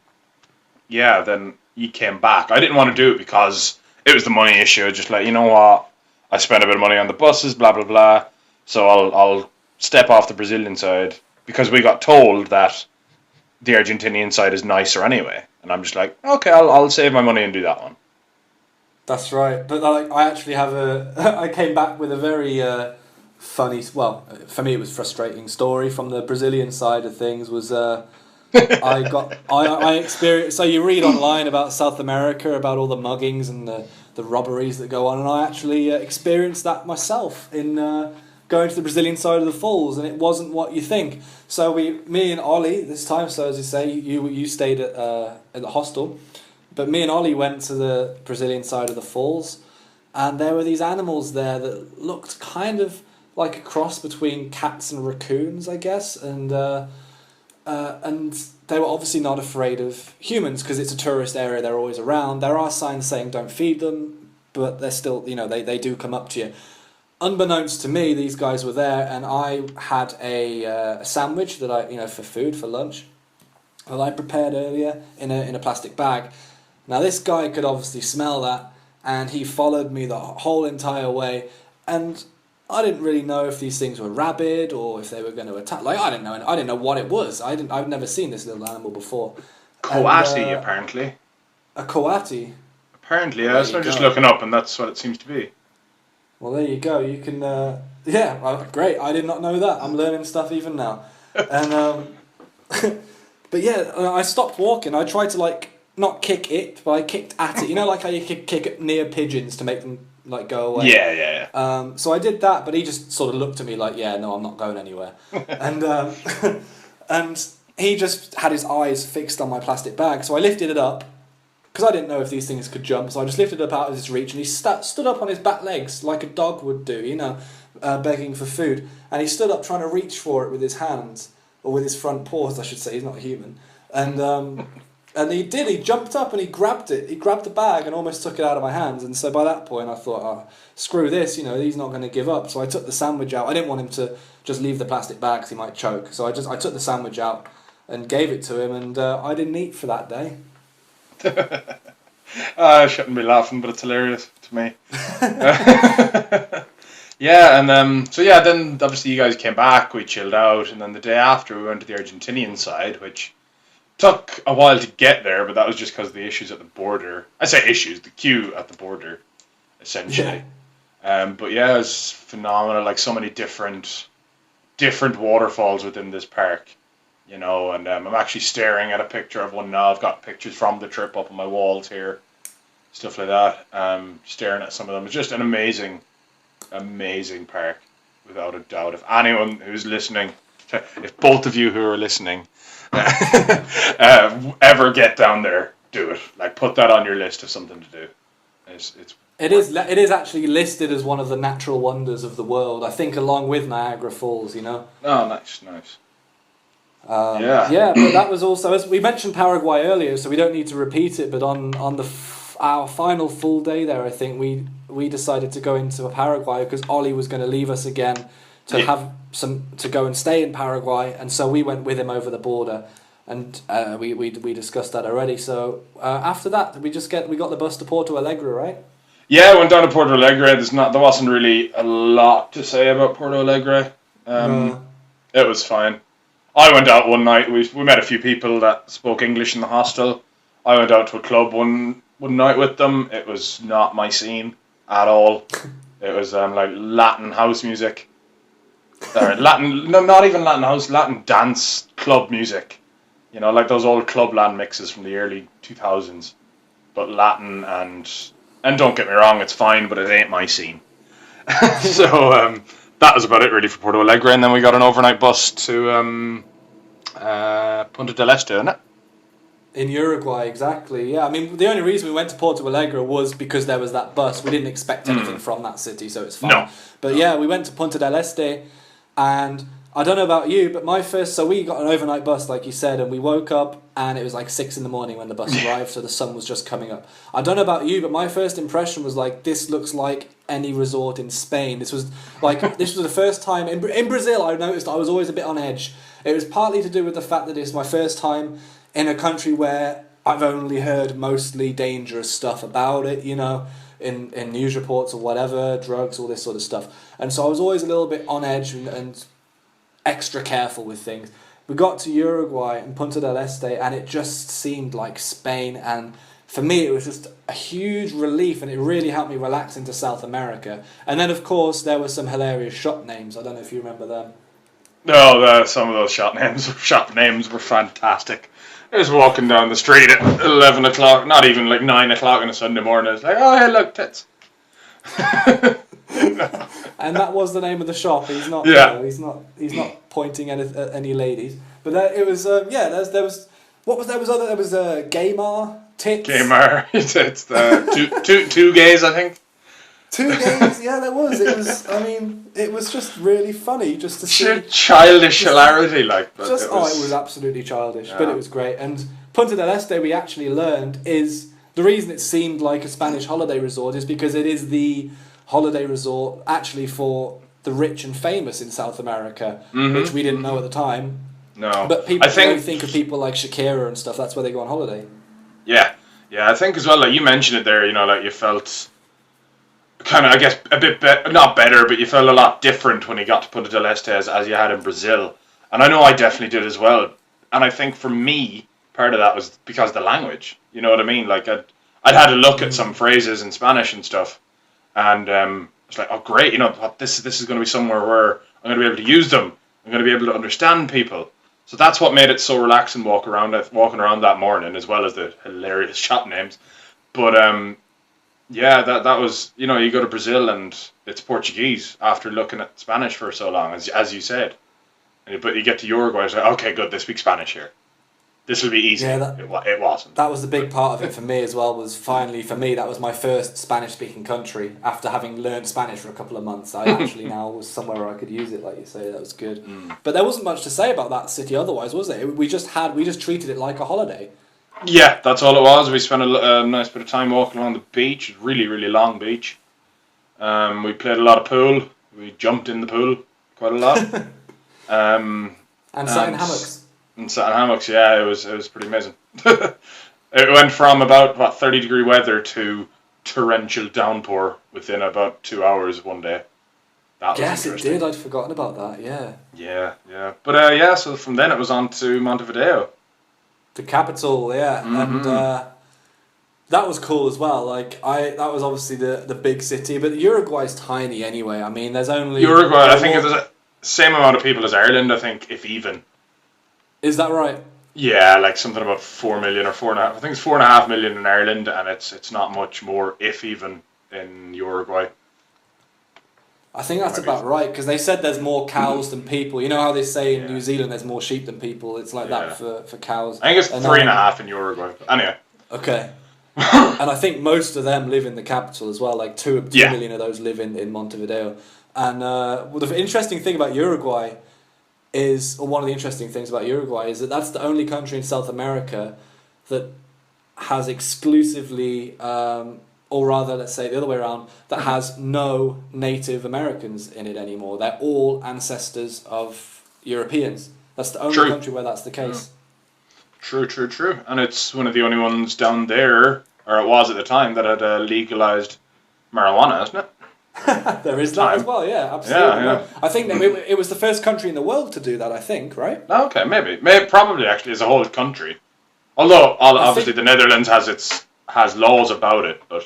then you came back. I didn't want to do it because it was the money issue. Just like, you know what, I spent a bit of money on the buses, blah blah blah. So I'll step off the Brazilian side because we got told that the Argentinian side is nicer anyway. And I'm just like, okay, I'll save my money and do that one. That's right. But I actually have I came back with a very funny, well, for me it was frustrating story from the Brazilian side of things. Was I experienced, so you read online about South America, about all the muggings and the robberies that go on, and I actually experienced that myself in going to the Brazilian side of the falls, and it wasn't what you think. So me and Ollie this time, so as you say, you stayed at the hostel, but me and Ollie went to the Brazilian side of the falls, and there were these animals there that looked kind of like a cross between cats and raccoons, I guess, and And they were obviously not afraid of humans because it's a tourist area, they're always around. There are signs saying don't feed them, but they're still, they do come up to you. Unbeknownst to me, these guys were there, and I had a sandwich that I, for lunch, that I prepared earlier in a plastic bag. Now this guy could obviously smell that, and he followed me the whole entire way, and I didn't really know if these things were rabid or if they were going to attack. Like I didn't know what it was. I've never seen this little animal before. Coati, apparently. A coati. Apparently, yeah. So I'm just looking up, and that's what it seems to be. Well, there you go. You can, great. I did not know that. I'm learning stuff even now. And but yeah, I stopped walking. I tried to not kick it, but I kicked at it. You know, like how you kick it near pigeons to make them go away. Yeah. So I did that, but he just sort of looked at me like, yeah, no, I'm not going anywhere. And and he just had his eyes fixed on my plastic bag. So I lifted it up because I didn't know if these things could jump. So I just lifted it up out of his reach, and he stood up on his back legs like a dog would do, begging for food. And he stood up trying to reach for it with his hands, or with his front paws, I should say. He's not human. And he did. He jumped up and he grabbed it. He grabbed the bag and almost took it out of my hands. And so by that point, I thought, oh, screw this. He's not going to give up. So I took the sandwich out. I didn't want him to just leave the plastic bag because he might choke. So I took the sandwich out and gave it to him. And I didn't eat for that day. I shouldn't be laughing, but it's hilarious to me. Yeah, and then obviously you guys came back. We chilled out, and then the day after we went to the Argentinian side, which took a while to get there, but that was just because of the issues at the border. I say issues, the queue at the border, essentially. Yeah. But yeah, it was phenomenal. Like so many different waterfalls within this park, and I'm actually staring at a picture of one now. I've got pictures from the trip up on my walls here, stuff like that. Staring at some of them. It's just an amazing park, without a doubt. If anyone who's listening, if both of you who are listening ever get down there, do it. Like, put that on your list of something to do. It is actually listed as one of the natural wonders of the world, I think, along with Niagara Falls, Oh, nice. Yeah, but that was also, as we mentioned Paraguay earlier, so we don't need to repeat it, but on our final full day there, I think we decided to go into Paraguay because Ollie was going to leave us again to go and stay in Paraguay, and so we went with him over the border, and we discussed that already. So after that, we got the bus to Porto Alegre, right? Yeah, I went down to Porto Alegre. There wasn't really a lot to say about Porto Alegre. It was fine. I went out one night. We met a few people that spoke English in the hostel. I went out to a club one night with them. It was not my scene at all. It was like Latin house music. Not even Latin house, Latin dance club music. Like those old clubland mixes from the early 2000s. But Latin and don't get me wrong, it's fine, but it ain't my scene. So that was about it really for Porto Alegre, and then we got an overnight bus to Punta del Este, isn't it? In Uruguay, exactly. Yeah, I mean, the only reason we went to Porto Alegre was because there was that bus. We didn't expect anything from that city, so it's fine. No. But yeah, we went to Punta del Este, and I don't know about you, but so we got an overnight bus, like you said, and we woke up, and it was like 6 a.m. when the bus arrived, so the sun was just coming up. I don't know about you, but my first impression was like, this looks like any resort in Spain. This was the first time, in Brazil, I noticed I was always a bit on edge. It was partly to do with the fact that it's my first time in a country where I've only heard mostly dangerous stuff about it, in news reports or whatever, drugs, all this sort of stuff. And so I was always a little bit on edge and extra careful with things. We got to Uruguay and Punta del Este, and it just seemed like Spain, and for me it was just a huge relief, and it really helped me relax into South America. And then of course there were some hilarious shop names. I don't know if you remember them. No, some of those shop names were fantastic. I was walking down the street at 11 o'clock, not even like 9 o'clock on a Sunday morning. I was like, oh, hey, look, tits. And that was the name of the shop. He's not. Yeah. He's not pointing at any ladies. But there was. There was. What was there? There was Gaymar tits. Gaymar. It's two gays, I think. 2 games, yeah, there was. It was. I mean, it was just really funny just to see childish hilarity, like. But it was absolutely childish, but it was great. And Punta del Este, we actually learned, is the reason it seemed like a Spanish holiday resort is because it is the holiday resort actually for the rich and famous in South America, which we didn't know at the time. No, but people think of people like Shakira and stuff. That's where they go on holiday. Yeah, I think as well. Like you mentioned it there, you know, like you felt kind of, I guess, a bit not better, but you felt a lot different when you got to Punta del Este as you had in Brazil. And I know I definitely did as well. And I think for me, part of that was because of the language. You know what I mean? Like I'd had a look at some phrases in Spanish and stuff, and it's like, oh great, you know, this is going to be somewhere where I'm going to be able to use them. I'm going to be able to understand people. So that's what made it so relaxing walking around that morning, as well as the hilarious shop names. But yeah, that was, you know, you go to Brazil and it's Portuguese after looking at Spanish for so long, as you said. But you get to Uruguay, it's like, okay, good, they speak Spanish here. This will be easy. Yeah, it wasn't. That was the big part of it for me as well, was finally, for me, that was my first Spanish-speaking country. After having learned Spanish for a couple of months, I actually now was somewhere where I could use it, like you say. That was good. But there wasn't much to say about that city otherwise, was there? We just treated it like a holiday. Yeah, that's all it was. We spent a nice bit of time walking along the beach. Really, really long beach. We played a lot of pool. We jumped in the pool quite a lot. And sat in hammocks. And sat in hammocks, yeah, it was pretty amazing. It went from about 30-degree weather to torrential downpour within about 2 hours one day. Yes, it did. I'd forgotten about that. Yeah. Yeah. But so from then it was on to Montevideo. The capital, yeah, and that was cool as well. Like that was obviously the big city, but Uruguay's tiny anyway. I mean, there's only Uruguay. I think there's the same amount of people as Ireland. I think, if even. Is that right? Yeah, like something about 4 million or 4.5. I think it's 4.5 million in Ireland, and it's not much more, if even, in Uruguay. I think that's about right, because they said there's more cows than people. You know how they say in New Zealand there's more sheep than people? It's like that for cows. I think it's 3.5 in Uruguay. Anyway. Okay. And I think most of them live in the capital as well. Like 2 million of those live in Montevideo. And the interesting thing about Uruguay one of the interesting things about Uruguay is that that's the only country in South America that has exclusively... or rather, let's say the other way around, that has no Native Americans in it anymore. They're all ancestors of Europeans. That's the only country where that's the case. True. And it's one of the only ones down there, or it was at the time, that had legalized marijuana, isn't it? There is that as well, yeah, absolutely. Yeah. I think it was the first country in the world to do that, I think, right? Okay, maybe probably actually as a whole country. Although, obviously the Netherlands has laws about it, but...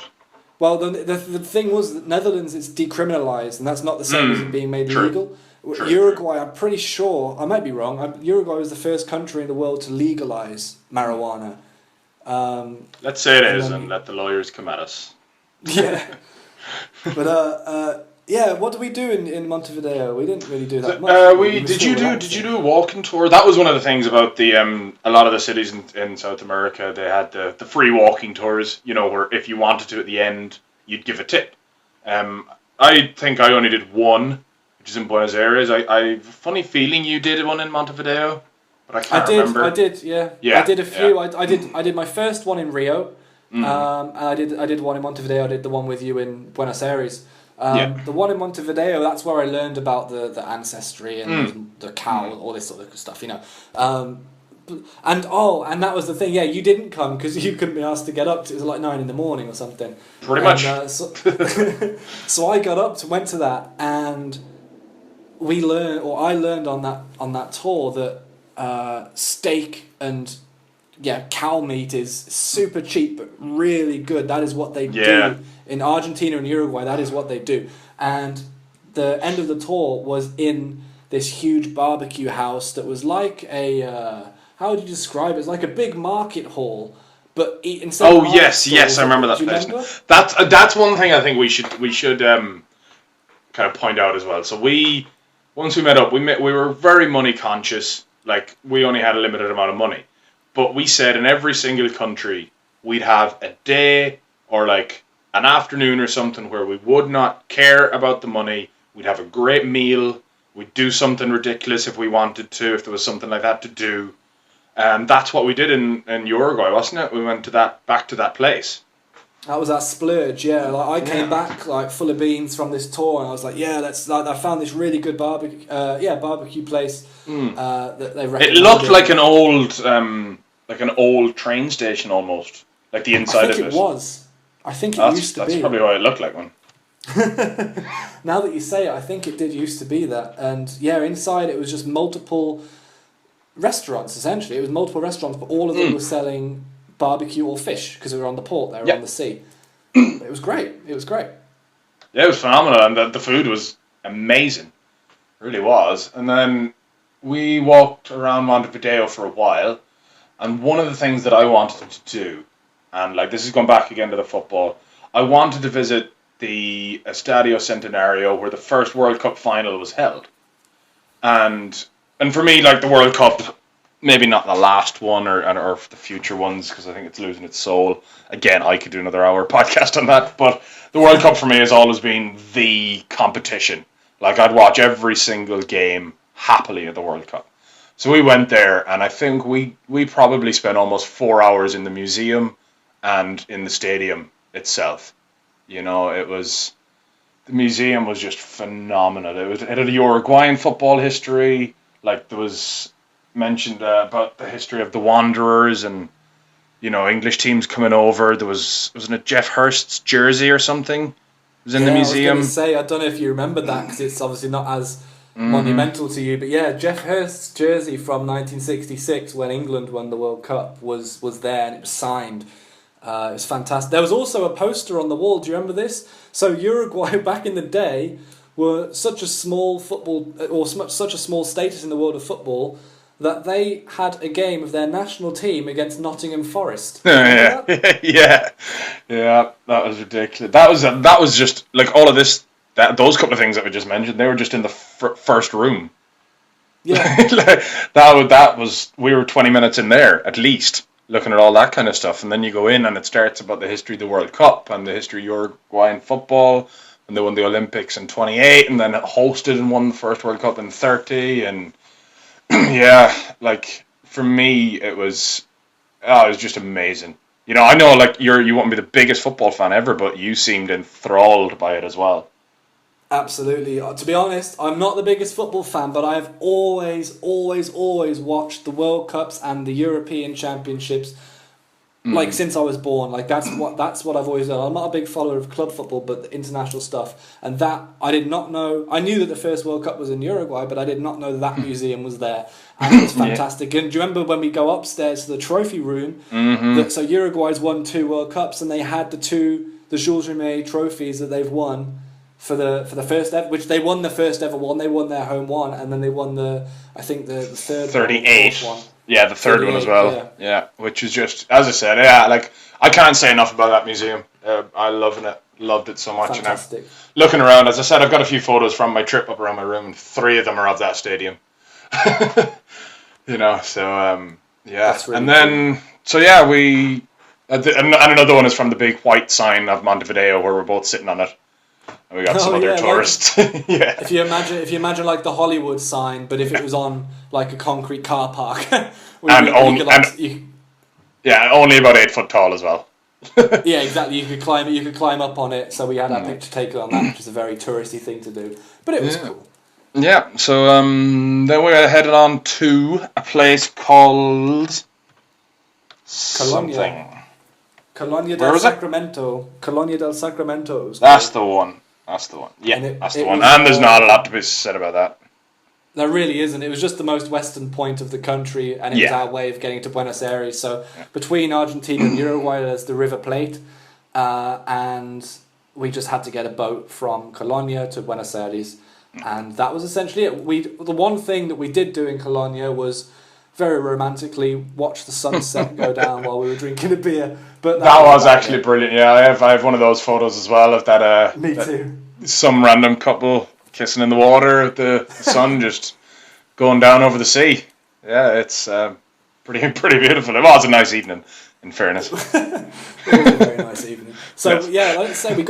Well, the thing was that Netherlands is decriminalised, and that's not the same as it being made illegal. Uruguay, I'm pretty sure, I might be wrong, Uruguay was the first country in the world to legalise marijuana. Let's say it is, and let the lawyers come at us. Yeah. But, what did we do in Montevideo? We didn't really do that much. Did you do a walking tour? That was one of the things about the a lot of the cities in South America. They had the free walking tours. You know, where if you wanted to at the end, you'd give a tip. I think I only did one, which is in Buenos Aires. I have a funny feeling you did one in Montevideo, but I can't remember. I did. Yeah. I did a few. Yeah. I did my first one in Rio. And I did one in Montevideo. I did the one with you in Buenos Aires. The one in Montevideo, that's where I learned about the ancestry and the cow, all this sort of stuff, you know. And that was the thing. Yeah, you didn't come because you couldn't be asked to get up. It was like 9 a.m. or something. Pretty much. So I got up, went to that, and I learned on that tour that steak and cow meat is super cheap but really good. That is what they do in Argentina and Uruguay. That is what they do. And the end of the tour was in this huge barbecue house that was like a how would you describe it? It's like a big market hall, but instead. Oh yes, I remember that place. That's one thing I think we should kind of point out as well. So once we met up, we were very money conscious. Like we only had a limited amount of money. But we said in every single country we'd have a day or like an afternoon or something where we would not care about the money. We'd have a great meal. We'd do something ridiculous if we wanted to, if there was something like that to do. And that's what we did in Uruguay, wasn't it? We went back to that place. That was our splurge, yeah. Like I came back like full of beans from this tour, and I was like, yeah, I found this really good barbecue place that they recommended. It looked like an old train station almost, like the inside of it. I think it was. I think it used to be. That's probably why it looked like one. Now that you say it, I think it did used to be that. And yeah, inside it was just multiple restaurants, essentially. It was multiple restaurants, but all of them were selling barbecue or fish because we were on the port, they were on the sea. It was great. It was great. Yeah, it was phenomenal, and the food was amazing. It really was. And then we walked around Montevideo for a while, and one of the things that I wanted to do, and like this is going back again to the football, I wanted to visit the Estadio Centenario where the first World Cup final was held. And for me, like the World Cup, maybe not the last one or the future ones, because I think it's losing its soul. Again, I could do another hour podcast on that, but the World Cup for me has always been the competition. Like I'd watch every single game happily at the World Cup. So we went there, and I think we probably spent almost 4 hours in the museum and in the stadium itself. You know, the museum was just phenomenal. It had a Uruguayan football history. Like there was mentioned about the history of the Wanderers and, you know, English teams coming over. There wasn't it Jeff Hurst's jersey or something? It was in the museum. I was going to say, I don't know if you remember that because it's obviously not as monumental to you, but yeah, Jeff Hurst's jersey from 1966 when England won the World Cup was there, and it was signed. It was fantastic. There was also a poster on the wall. Do you remember this? So Uruguay back in the day were such a small football, or such a small status in the world of football, that they had a game of their national team against Nottingham Forest. Yeah, that was ridiculous. That was just like all of this. Those couple of things that we just mentioned, they were just in the first room. Yeah, that was. We were 20 minutes in there at least, looking at all that kind of stuff, and then you go in and it starts about the history of the World Cup and the history of Uruguayan football, and they won the Olympics in 28, and then hosted and won the first World Cup in 30, and yeah, like for me it was just amazing. You know, I know like you won't be the biggest football fan ever, but you seemed enthralled by it as well. Absolutely. To be honest, I'm not the biggest football fan, but I've always watched the World Cups and the European Championships, like since I was born. Like that's what I've always done. I'm not a big follower of club football, but the international stuff. And that I did not know. I knew that the first World Cup was in Uruguay, but I did not know that museum was there. And it was fantastic. And do you remember when we go upstairs to the trophy room? So Uruguay's won 2 World Cups, and they had the Jules Rimet trophies that they've won for the first ever, which they won the first ever one. They won their home one, and then they won the third 38 one. Yeah, the third one as well. Yeah, which is just, as I said, like I can't say enough about that museum. I loved it so much. Fantastic. And looking around, as I said, I've got a few photos from my trip up around my room, and 3 of them are of that stadium. You know, so yeah, really and then cool. So yeah, we and another one is from the big white sign of Montevideo where we're both sitting on it. And we got some other tourists. Like, yeah. If you imagine like the Hollywood sign, but if it was on like a concrete car park, only about 8 foot tall as well. Yeah, exactly. You could climb up on it. So we had our picture taken on that, which is a very touristy thing to do. But it was cool. Yeah. So then we're headed on to a place called something. Colonia del Sacramento. Colonia del Sacramento. That's the one. Yeah, that's the one. And there's not a lot to be said about that. There really isn't. It was just the most western point of the country, and it was our way of getting to Buenos Aires. So between Argentina and Uruguay, there's the River Plate, and we just had to get a boat from Colonia to Buenos Aires, and that was essentially it. The one thing that we did do in Colonia was very romantically watch the sunset go down while we were drinking a beer. But that was actually brilliant. Yeah, I have one of those photos as well of that. Me too. Some random couple kissing in the water, the sun just going down over the sea. Yeah, it's pretty beautiful. It was a nice evening. in fairness. It was a very nice evening. So Yes. yeah, like I say, we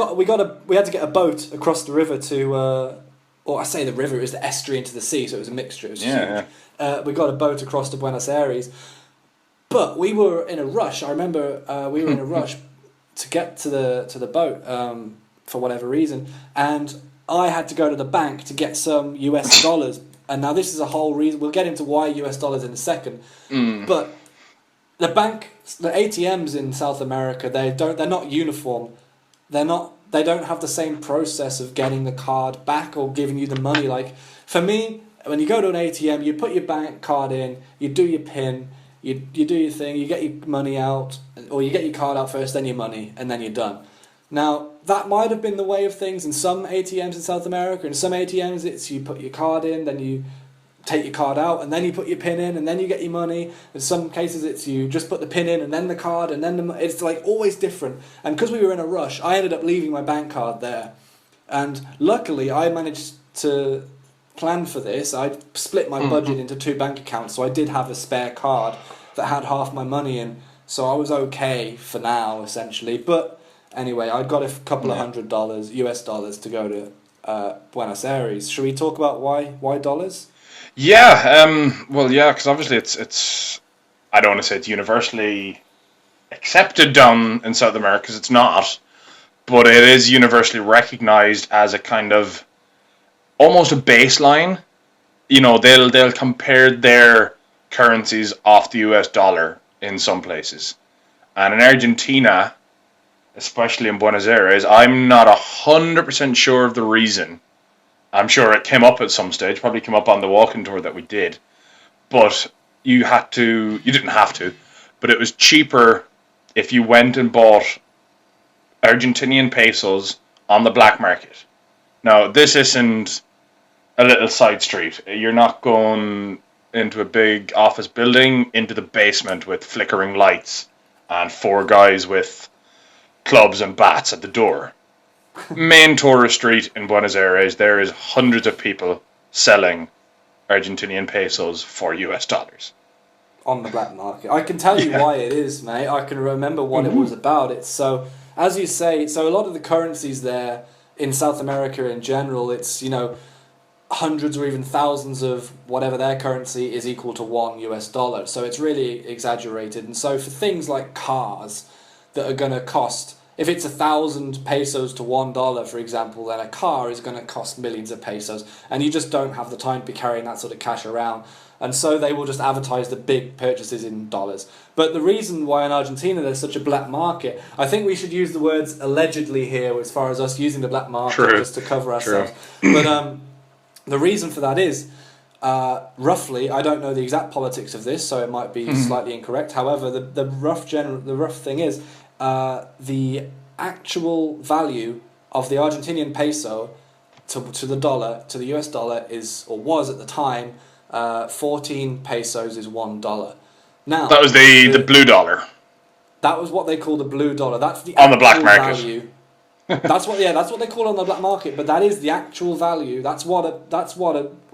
had to get a boat across the river to, or I say the river, it was the estuary into the sea, so it was a mixture. It was huge. We got a boat across to Buenos Aires, but we were in a rush. I remember we were in a rush to get to the boat for whatever reason, and I had to go to the bank to get some US dollars. And now this is a whole reason. We'll get into why US dollars in a second, but the ATMs in South America, they're not uniform. They don't have the same process of getting the card back or giving you the money. Like for me, when you go to an ATM, you put your bank card in, you do your PIN, you do your thing, you get your money out, or you get your card out first, then your money, and then you're done. Now, that might have been the way of things in some ATMs in South America. In some ATMs, it's you put your card in, then you take your card out, and then you put your PIN in, and then you get your money. In some cases, it's you just put the PIN in, and then the card, and then it's like always different. And because we were in a rush, I ended up leaving my bank card there. And luckily, I managed to plan for this. I split my budget into 2 bank accounts, so I did have a spare card that had half my money in, so I was okay for now, essentially. But anyway, I got a couple of $100 US dollars to go to Buenos Aires. Should we talk about why dollars? Yeah, well, yeah, because obviously it's I don't want to say it's universally accepted down in South America, because it's not, but it is universally recognized as a kind of almost a baseline. You know, they'll compare their currencies off the US dollar in some places, and in Argentina, especially in Buenos Aires, I'm not 100% sure of the reason. I'm sure it came up at some stage, probably came up on the walking tour that we did, but you didn't have to, but it was cheaper if you went and bought Argentinian pesos on the black market. Now, this isn't a little side street. You're not going into a big office building, into the basement with flickering lights and 4 guys with clubs and bats at the door. Main tourist street in Buenos Aires, there is hundreds of people selling Argentinian pesos for US dollars. On the black market. I can tell you why it is, mate. I can remember what it was about. It's so, as you say, so a lot of the currencies there in South America in general, it's, hundreds or even thousands of whatever their currency is equal to $1 US. So it's really exaggerated. And so for things like cars that are going to cost, if it's 1,000 pesos to $1, for example, then a car is going to cost millions of pesos, and you just don't have the time to be carrying that sort of cash around. And so they will just advertise the big purchases in dollars. But the reason why in Argentina there's such a black market, I think we should use the words allegedly here as far as us using the black market just to cover ourselves. But the reason for that is, roughly, I don't know the exact politics of this, so it might be slightly incorrect. However, the rough thing is, the actual value of the Argentinian peso to the dollar, to the US dollar, is, or was at the time, 14 pesos is $1. Now that was the blue dollar. That was what they call the blue dollar. That's the on the black market value. That's what they call it on the black market. But that is the actual value. That's what a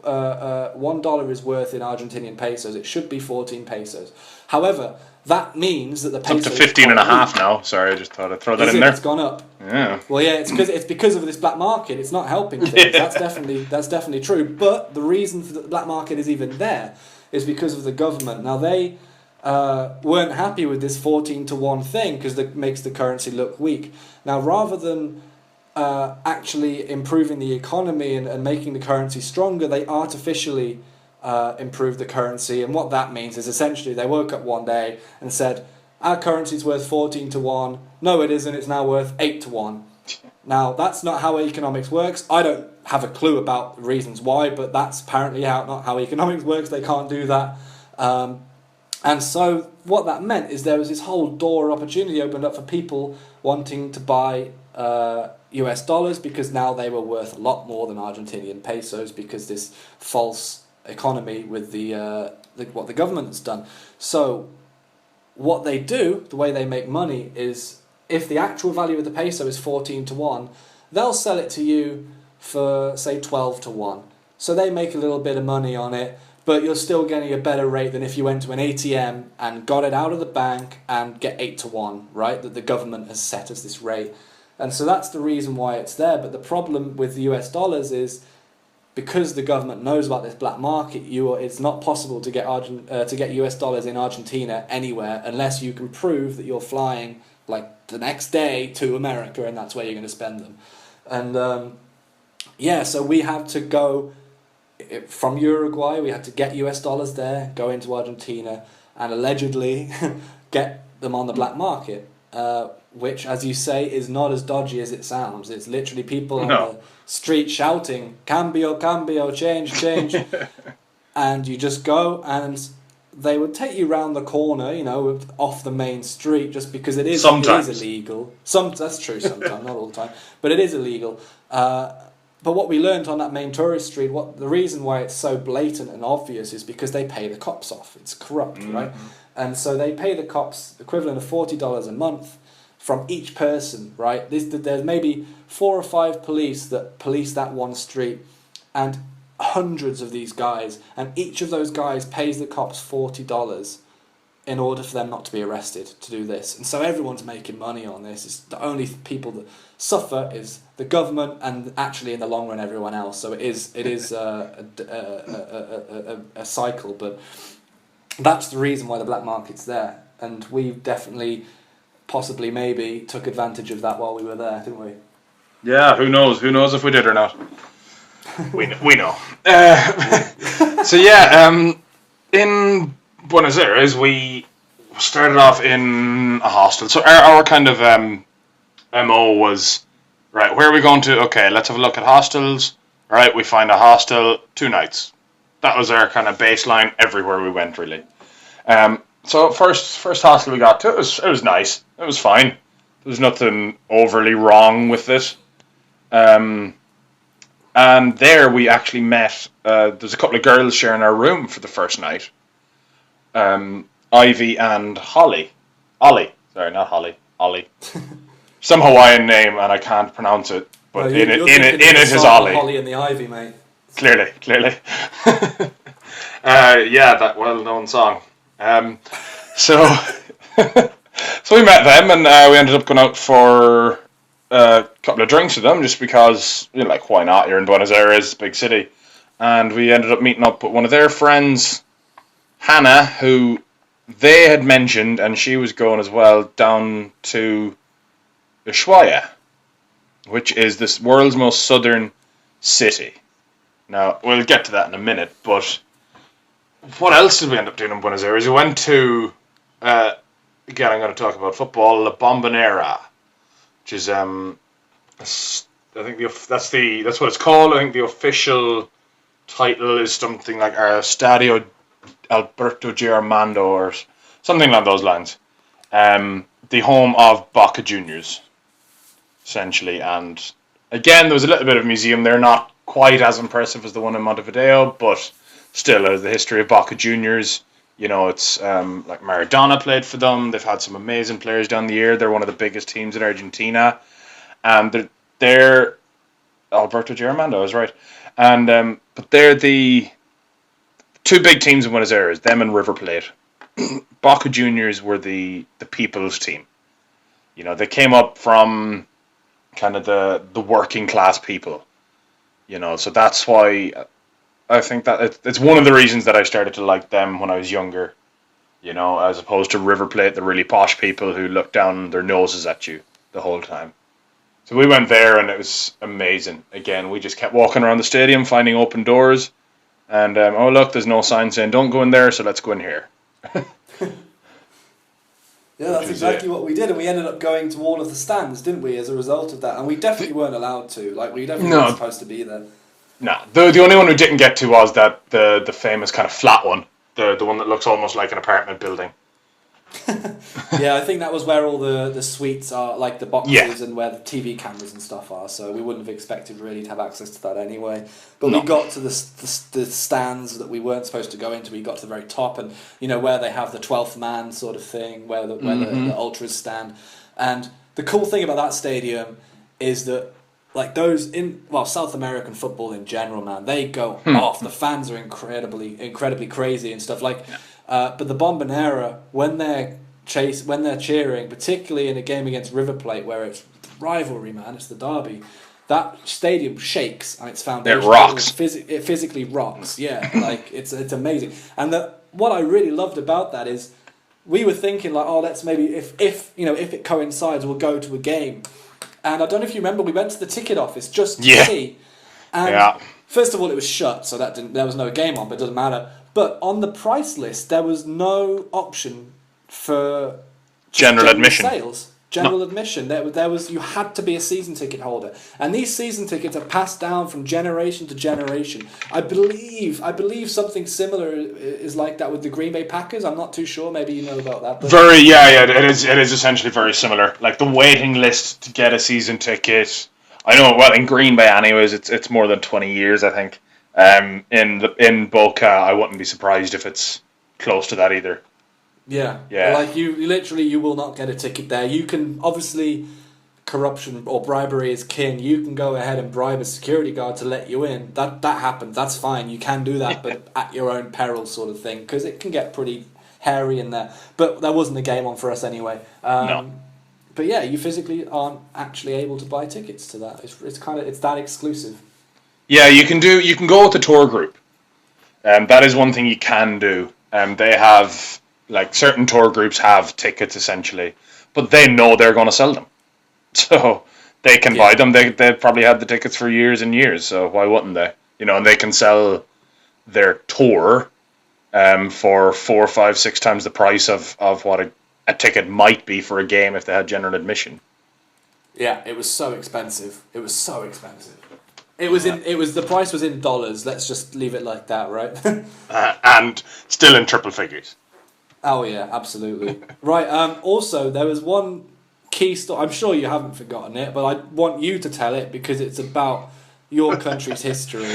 $1 is worth in Argentinian pesos. It should be 14 pesos. However, that means that the peso it's up to 15 and a half now. Sorry, I just thought I'd throw that in there. It's gone up. Yeah. Well, yeah, it's because of this black market. It's not helping things. That's definitely true. But the reason for the black market is even there is because of the government. Now they weren't happy with this 14 to 1 thing because it makes the currency look weak. Now, rather than actually improving the economy and making the currency stronger, they artificially improve the currency. And what that means is essentially they woke up one day and said, our currency's worth 14 to 1. No, it isn't. It's now worth 8 to 1. Now, that's not how economics works. I don't have a clue about the reasons why, but that's apparently not how economics works. They can't do that. And so what that meant is there was this whole door opportunity opened up for people wanting to buy US dollars because now they were worth a lot more than Argentinian pesos because this false economy with what the government's done. So what they do, the way they make money is if the actual value of the peso is 14 to 1, they'll sell it to you for, say, 12 to 1. So they make a little bit of money on it. but you're still getting a better rate than if you went to an ATM and got it out of the bank and get 8-1, right? That the government has set as this rate. And so that's the reason why it's there. But the problem with the US dollars is because the government knows about this black market, it's not possible to get US dollars in Argentina anywhere unless you can prove that you're flying like the next day to America and that's where you're going to spend them. And so we have to go from Uruguay, we had to get US dollars there, go into Argentina, and allegedly get them on the black market, which, as you say, is not as dodgy as it sounds. It's literally people on the street shouting, "Cambio, cambio, change, change." And you just go, and they would take you round the corner, off the main street, just because it is illegal. That's true sometimes, not all the time, but it is illegal. But what we learned on that main tourist street, the reason why it's so blatant and obvious is because they pay the cops off. It's corrupt, right? And so they pay the cops the equivalent of $40 a month from each person, right? There's maybe 4 or 5 police that police that one street, and hundreds of these guys, and each of those guys pays the cops $40 in order for them not to be arrested to do this. And so everyone's making money on this. It's the only people that suffer is the government, and actually in the long run everyone else. So it is a cycle, but that's the reason why the black market's there. And we definitely, possibly, maybe took advantage of that while we were there, didn't we? Yeah, who knows? Who knows if we did or not? we know. In Buenos Aires, we started off in a hostel. So our kind of MO was, right, where are we going to? Okay, let's have a look at hostels. All right, we find a hostel, 2 nights. That was our kind of baseline everywhere we went, really. So first hostel we got to, it was nice. It was fine. There was nothing overly wrong with it. And there we actually met, there's a couple of girls sharing our room for the first night. Ivy and Holly. Ollie. Sorry, not Holly. Ollie. Some Hawaiian name, and I can't pronounce it. But in it is Ollie. Holly and the Ivy, mate. Clearly. That well-known song. So we met them, and we ended up going out for a couple of drinks with them, just because, why not? You're in Buenos Aires, big city. And we ended up meeting up with one of their friends, Hannah, who they had mentioned, and she was going as well, down to Ushuaia, which is this world's most southern city. Now, we'll get to that in a minute, but what else did we end up doing in Buenos Aires? We went to, again, I'm going to talk about football, La Bombonera, which is, I think that's what it's called. I think the official title is something like Stadio Alberto Giramando or something along those lines. The home of Boca Juniors, essentially. And again, there was a little bit of museum there, not quite as impressive as the one in Montevideo, but still, the history of Boca Juniors, it's like Maradona played for them. They've had some amazing players down the year. They're one of the biggest teams in Argentina. And they're Alberto Giramando, is right. And but they're the 2 big teams in Buenos Aires, them and River Plate. Boca Juniors were the people's team. They came up from kind of the working class people. So that's why I think that it's one of the reasons that I started to like them when I was younger. As opposed to River Plate, the really posh people who look down their noses at you the whole time. So we went there and it was amazing. Again, we just kept walking around the stadium, finding open doors. And, oh look, there's no sign saying don't go in there, so let's go in here. Yeah, that's exactly what we did, and we ended up going to all of the stands, didn't we, as a result of that? And we definitely weren't allowed to. We definitely weren't supposed to be there. No, the only one we didn't get to was that the famous kind of flat one, the one that looks almost like an apartment building. Yeah, I think that was where all the suites are, like the boxes, and where the TV cameras and stuff are, so we wouldn't have expected really to have access to that anyway. But we got to the stands that we weren't supposed to go into. We got to the very top, and where they have the 12th man sort of thing, where the ultras stand. And the cool thing about that stadium is that like those South American football in general, man, they go off. The fans are incredibly crazy and stuff like. But the Bombonera, when they're cheering, particularly in a game against River Plate where it's rivalry, man, it's the derby. That stadium shakes on its foundation. It rocks. It physically rocks. Yeah, like it's amazing. And what I really loved about that is we were thinking like, oh, let's maybe if it coincides, we'll go to a game. And I don't know if you remember, we went to the ticket office just to see. And first of all, it was shut, so there was no game on, but it doesn't matter. But on the price list, there was no option for general admission. Sales. General admission. There was you had to be a season ticket holder, and these season tickets are passed down from generation to generation. I believe something similar is like that with the Green Bay Packers. I'm not too sure. Maybe you know about that. But It is essentially very similar. Like the waiting list to get a season ticket. I know. Well, in Green Bay, anyways, it's more than 20 years. I think. In Boca, I wouldn't be surprised if it's close to that either. Yeah. Like you will not get a ticket there. You can obviously, corruption or bribery is king. You can go ahead and bribe a security guard to let you in. That happens. That's fine. You can do that, but at your own peril, sort of thing, because it can get pretty hairy in there. But there wasn't a game on for us anyway. No. But yeah, you physically aren't actually able to buy tickets to that. It's that exclusive. Yeah, you can go with the tour group. That is one thing you can do. They have, like, certain tour groups have tickets essentially, but they know they're going to sell them, so they can buy them. They probably had the tickets for years and years, so why wouldn't they? And they can sell their tour for 4, 5, 6 times the price of what a ticket might be for a game if they had general admission. Yeah, it was so expensive. The price was in dollars. Let's just leave it like that, right? And still in triple figures. Oh yeah, absolutely. Right. Also, there was one key story. I'm sure you haven't forgotten it, but I want you to tell it because it's about your country's history.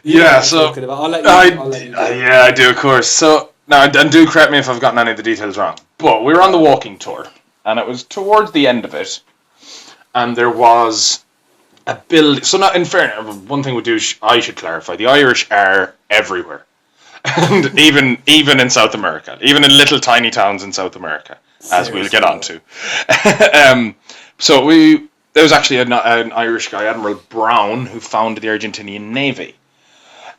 I'll let you. Yeah, I do, of course. So now, and do correct me if I've gotten any of the details wrong. But we were on the walking tour, and it was towards the end of it, and there was a building. So, not in fairness, one thing I should clarify: the Irish are everywhere, and even in South America, even in little tiny towns in South America, as we'll get on to. So there was actually an Irish guy, Admiral Brown, who founded the Argentinian Navy.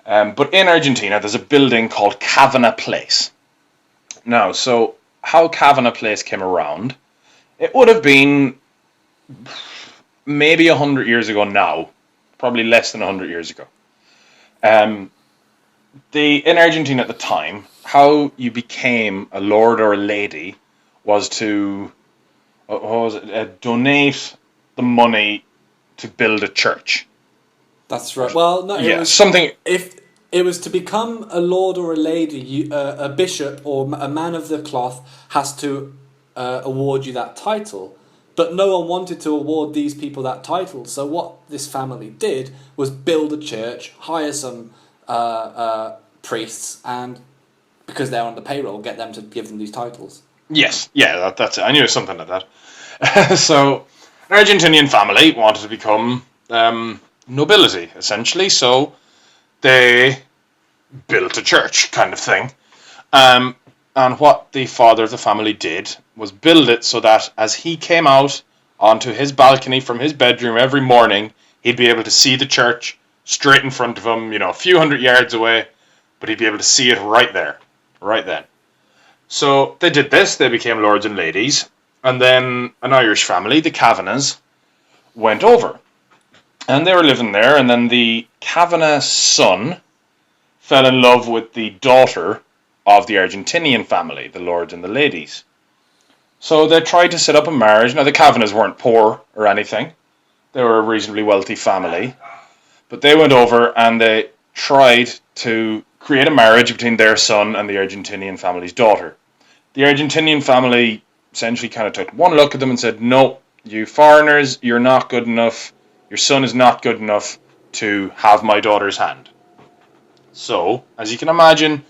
But in Argentina, there's a building called Cavana Place. Now, so how Cavana Place came around, it would have been maybe 100 years ago now, probably less than 100 years ago. In Argentina at the time, how you became a lord or a lady was to donate the money to build a church. That's right. Well, no, it was something. If it was to become a lord or a lady, a bishop or a man of the cloth has to award you that title. But no one wanted to award these people that title. So what this family did was build a church, hire some priests, and because they're on the payroll, get them to give them these titles. Yes, yeah, that's it. I knew it was something like that. So an Argentinian family wanted to become nobility, essentially. So they built a church, kind of thing. And what the father of the family did was build it so that as he came out onto his balcony from his bedroom every morning, he'd be able to see the church straight in front of him, a few hundred yards away, but he'd be able to see it right there, right then. So they did this, they became lords and ladies, and then an Irish family, the Kavanaghs, went over. And they were living there, and then the Kavanagh son fell in love with the daughter of the Argentinian family, the lords and the ladies. So they tried to set up a marriage. Now, the Kavanaghs weren't poor or anything. They were a reasonably wealthy family. But they went over and they tried to create a marriage between their son and the Argentinian family's daughter. The Argentinian family essentially kind of took one look at them and said, no, you foreigners, you're not good enough. Your son is not good enough to have my daughter's hand. So, as you can imagine,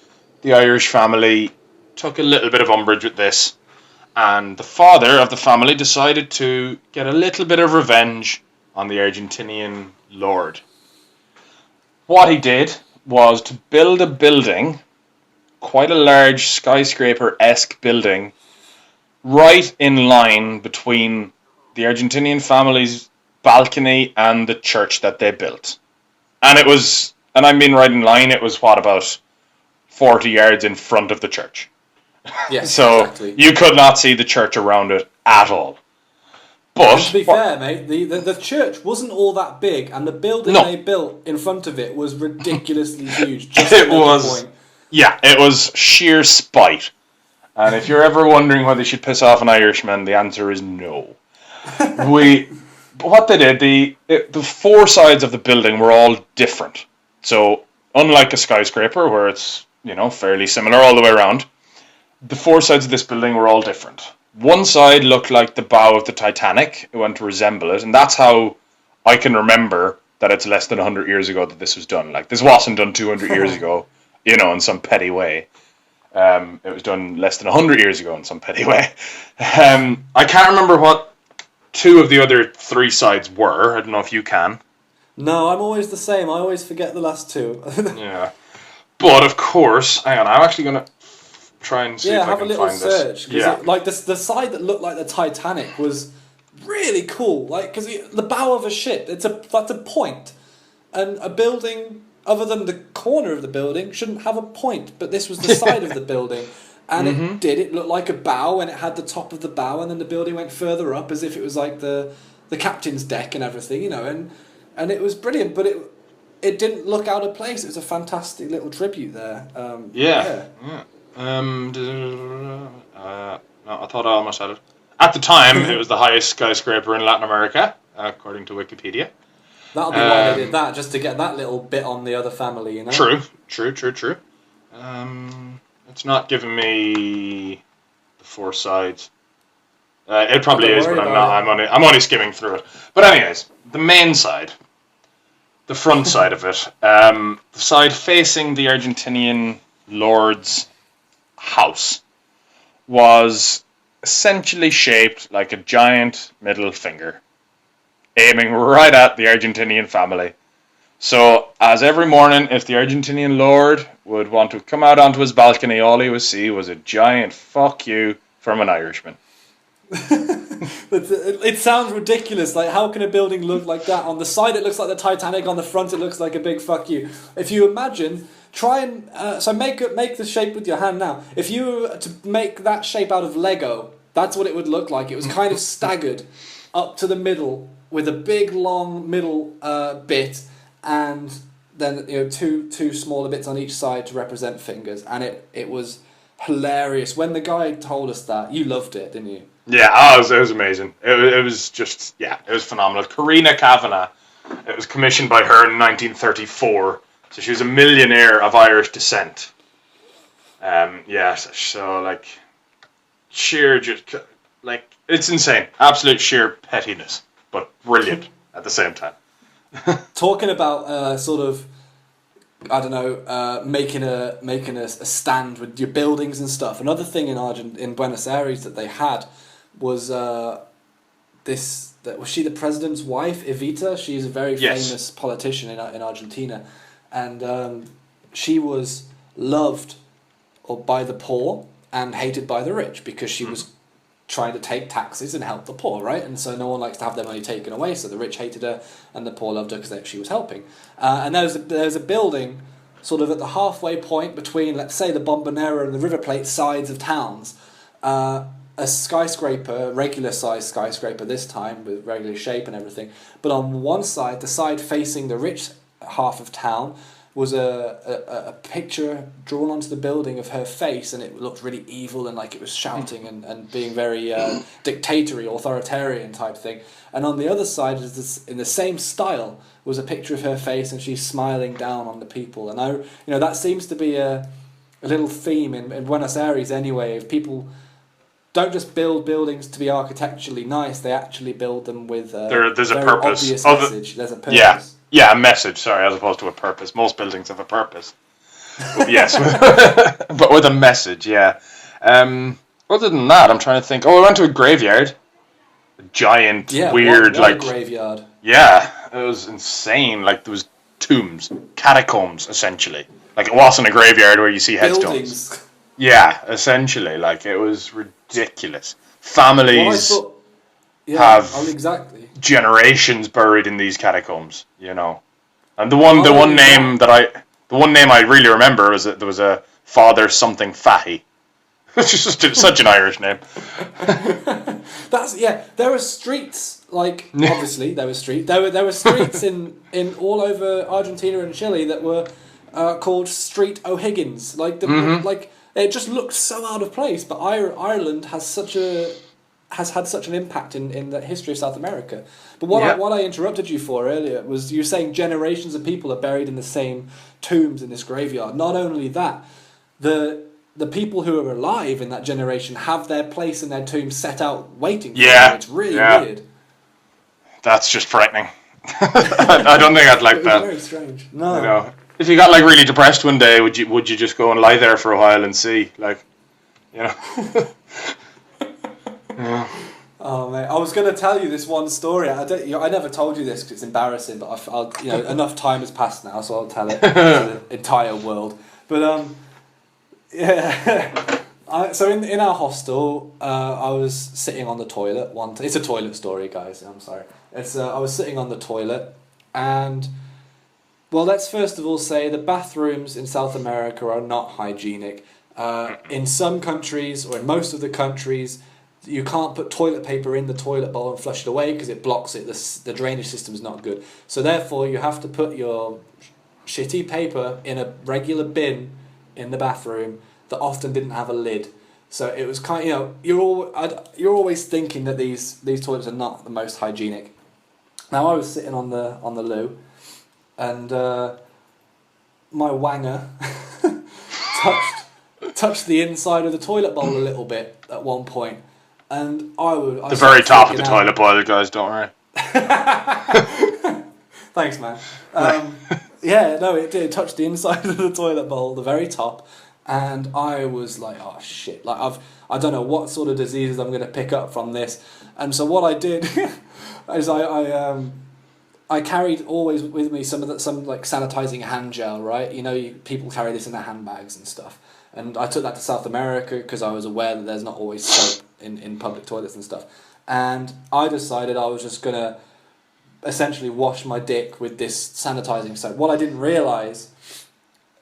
the Irish family took a little bit of umbrage with this, and the father of the family decided to get a little bit of revenge on the Argentinian lord. What he did was to build a building, quite a large skyscraper-esque building, right in line between the Argentinian family's balcony and the church that they built. And it was, and I mean right in line, it was what, about 40 yards in front of the church. Yes, so exactly. You could not see the church around it at all. But and to be fair, mate, the church wasn't all that big, and the building they built in front of it was ridiculously huge. Just to make a point. Yeah, it was sheer spite. And if you're ever wondering whether you should piss off an Irishman, the answer is no. What they did, the four sides of the building were all different. So, unlike a skyscraper where it's, fairly similar all the way around, the four sides of this building were all different. One side looked like the bow of the Titanic. It went to resemble it, and that's how I can remember that it's less than 100 years ago that this was done. Like, this wasn't done 200 years ago, in some petty way. It was done less than 100 years ago in some petty way. I can't remember what two of the other three sides were. I don't know if you can. No, I'm always the same. I always forget the last two. Yeah. But, of course, hang on, I'm actually going to try and see if I can find this. Yeah, have a little search. Yeah. The side that looked like the Titanic was really cool. Like, because the bow of a ship, that's a point. And a building, other than the corner of the building, shouldn't have a point. But this was the side of the building. And it looked like a bow, and it had the top of the bow, and then the building went further up as if it was like the captain's deck and everything, and it was brilliant, but it didn't look out of place. It was a fantastic little tribute there. Yeah. No, I thought I almost had it. At the time, it was the highest skyscraper in Latin America, according to Wikipedia. That'll be why they did that, just to get that little bit on the other family, True. It's not giving me the four sides. It probably is, but I'm not. I'm only skimming through it. But anyways, the main side, the front side of it, the side facing the Argentinian lord's house, was essentially shaped like a giant middle finger, aiming right at the Argentinian family. So, as every morning, if the Argentinian lord would want to come out onto his balcony, all he would see was a giant fuck you from an Irishman. It sounds ridiculous. Like, how can a building look like that? On the side, it looks like the Titanic. On the front, it looks like a big fuck you. If you imagine, try and make the shape with your hand now. If you were to make that shape out of Lego, that's what it would look like. It was kind of staggered up to the middle with a big long middle bit, and then two smaller bits on each side to represent fingers. And it was hilarious. When the guy told us that, you loved it, didn't you? Yeah, it was amazing. It was just, it was phenomenal. Karina Kavanagh, it was commissioned by her in 1934. So she was a millionaire of Irish descent. So sheer, it's insane. Absolute sheer pettiness, but brilliant at the same time. Talking about making a stand with your buildings and stuff. Another thing in Buenos Aires that they had was was she the president's wife, Evita? She's a very famous politician in Argentina, and she was loved by the poor and hated by the rich because she was trying to take taxes and help the poor, right? And so no one likes to have their money taken away, so the rich hated her and the poor loved her because she was helping. And there's a building sort of at the halfway point between, let's say, the Bombonera and the River Plate sides of towns, a skyscraper, regular size skyscraper this time, with regular shape and everything. But on one side, the side facing the rich half of town, was a picture drawn onto the building of her face, and it looked really evil and like it was shouting and being very dictatorial, authoritarian type thing. And on the other side, in the same style, was a picture of her face, and she's smiling down on the people. And that seems to be a little theme in Buenos Aires anyway. If people don't just build buildings to be architecturally nice, they actually build them with there's a purpose. Obvious message. There's a purpose. Yeah. Yeah, a message, sorry, as opposed to a purpose. Most buildings have a purpose. But yes, but with a message, yeah. Other than that, I'm trying to think. Oh, I went to a graveyard. A giant, weird, what a graveyard. Yeah, it was insane. Like, there was tombs, catacombs, essentially. Like, it wasn't a graveyard where you see headstones. Buildings. Yeah, essentially. Like, it was ridiculous. What I Families thought, yeah, have exactly. generations buried in these catacombs, you know. And Not only that, the one name I really remember was that there was a Father something Fatty. It's just such an Irish name. that's There were streets like obviously there were streets in all over Argentina and Chile that were called Street O'Higgins. Like it just looked so out of place. But Ireland has had such an impact in the history of South America. But what I interrupted you for earlier was you saying generations of people are buried in the same tombs in this graveyard. Not only that, the people who are alive in that generation have their place in their tomb set out waiting for them. It's really weird. That's just frightening. I don't think I'd like that. Very strange. No. You know, if you got like really depressed one day, would you just go and lie there for a while and see, like, you know? Yeah. Oh man, I was going to tell you this one story. I never told you this because it's embarrassing, but I'll enough time has passed now, so I'll tell it to the entire world. But yeah. So in our hostel, I was sitting on the toilet it's a toilet story, guys. I'm sorry. I was sitting on the toilet, and well, let's first of all say the bathrooms in South America are not hygienic. In some countries, or in most of the countries, you can't put toilet paper in the toilet bowl and flush it away because it blocks it. The drainage system is not good. So therefore, you have to put your shitty paper in a regular bin in the bathroom that often didn't have a lid. So it was kind of, you're always thinking that these toilets are not the most hygienic. Now I was sitting on the loo, and my wanger touched the inside of the toilet bowl a little bit at one point, and the very top of the toilet bowl, guys. Don't worry. Thanks, man. Yeah, no, it did touch the inside of the toilet bowl, the very top, and I was like, oh shit! Like I don't know what sort of diseases I'm going to pick up from this, and so what I did is I carried always with me some like sanitizing hand gel, right? You know, people carry this in their handbags and stuff, and I took that to South America because I was aware that there's not always soap in public toilets and stuff, and I decided I was just gonna essentially wash my dick with this sanitizing soap. What I didn't realize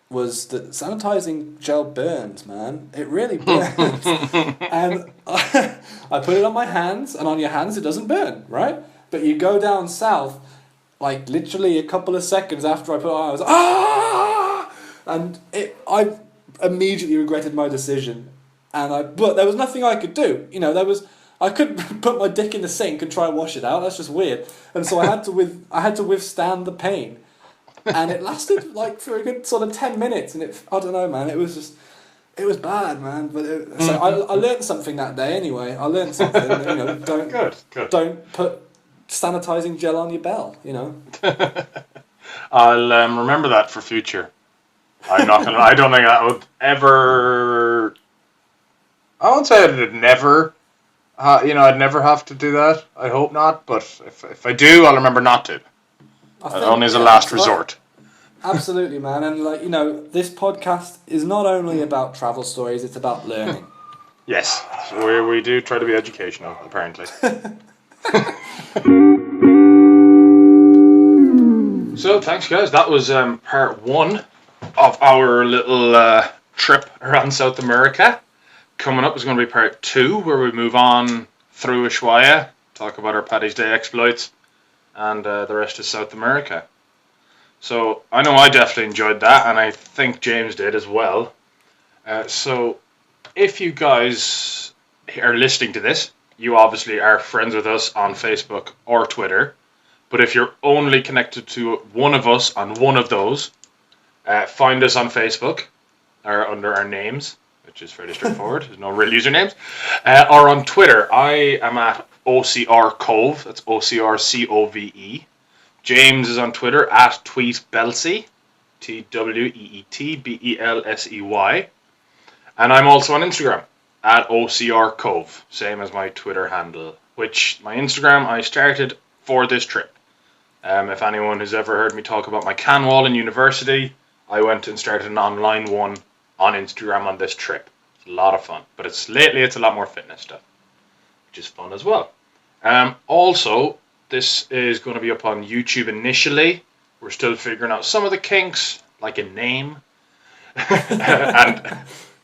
was that sanitizing gel burns, man. It really burns. And I put it on my hands, and on your hands it doesn't burn, right? But you go down south, like literally a couple of seconds after I put it on, I was like, ah! And I immediately regretted my decision. But there was nothing I could do. You know, I couldn't put my dick in the sink and try and wash it out. That's just weird. And so I had to withstand the pain, and it lasted like for a good sort of 10 minutes. And I don't know, man. It was bad, man. But so I learned something that day. Anyway, I learned something. You know, don't put sanitizing gel on your bell. You know. I'll remember that for future. I'm not gonna. I don't think I would ever. I won't say I'd never. I'd never have to do that. I hope not, but if I do, I'll remember not to. Only as a last resort. Absolutely, man. And like, you know, this podcast is not only about travel stories; it's about learning. Yes, so we do try to be educational, apparently. So thanks, guys. That was part one of our little trip around South America. Coming up is going to be part two, where we move on through Ushuaia, talk about our Paddy's Day exploits, and the rest of South America. So I know I definitely enjoyed that, and I think James did as well. So if you guys are listening to this, you obviously are friends with us on Facebook or Twitter. But if you're only connected to one of us on one of those, find us on Facebook or under our names, which is fairly straightforward. There's no real usernames. Or on Twitter, I am at OCR Cove. That's OCRCOVE. James is on Twitter at TweetBelsey. TweetBelsey. And I'm also on Instagram at OCR Cove. Same as my Twitter handle. Which my Instagram I started for this trip. If anyone has ever heard me talk about my can wall in university, I went and started an online one on Instagram on this trip. It's a lot of fun, but lately it's a lot more fitness stuff, which is fun as well. Also, this is going to be up on YouTube initially. We're still figuring out some of the kinks, like a name, and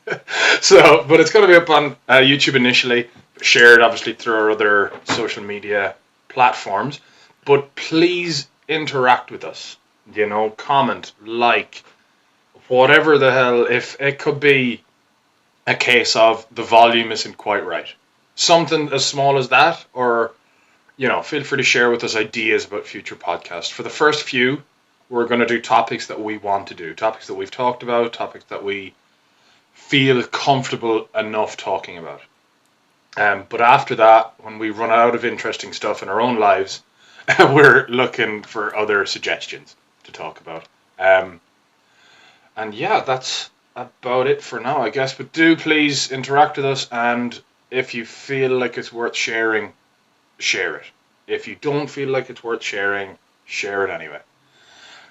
but it's going to be up on YouTube initially, shared obviously through our other social media platforms. But please interact with us. Comment, like, whatever the hell. If it could be a case of the volume isn't quite right, something as small as that, or feel free to share with us ideas about future podcasts. For the first few, we're going to do topics that we want to do, topics that we've talked about, topics that we feel comfortable enough talking about. But after that, when we run out of interesting stuff in our own lives, we're looking for other suggestions to talk about. And yeah, that's about it for now, I guess. But do please interact with us, and if you feel like it's worth sharing, share it. If you don't feel like it's worth sharing, share it anyway.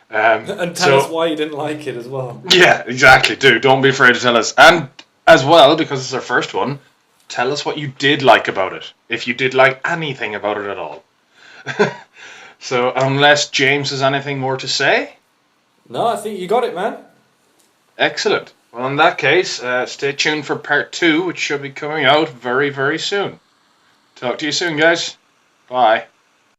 And tell us why you didn't like it as well. Yeah, exactly. Don't be afraid to tell us. And as well, because it's our first one, tell us what you did like about it. If you did like anything about it at all. So, unless James has anything more to say? No, I think you got it, man. Excellent. Well, in that case, stay tuned for part 2, which should be coming out very, very soon. Talk to you soon, guys. Bye.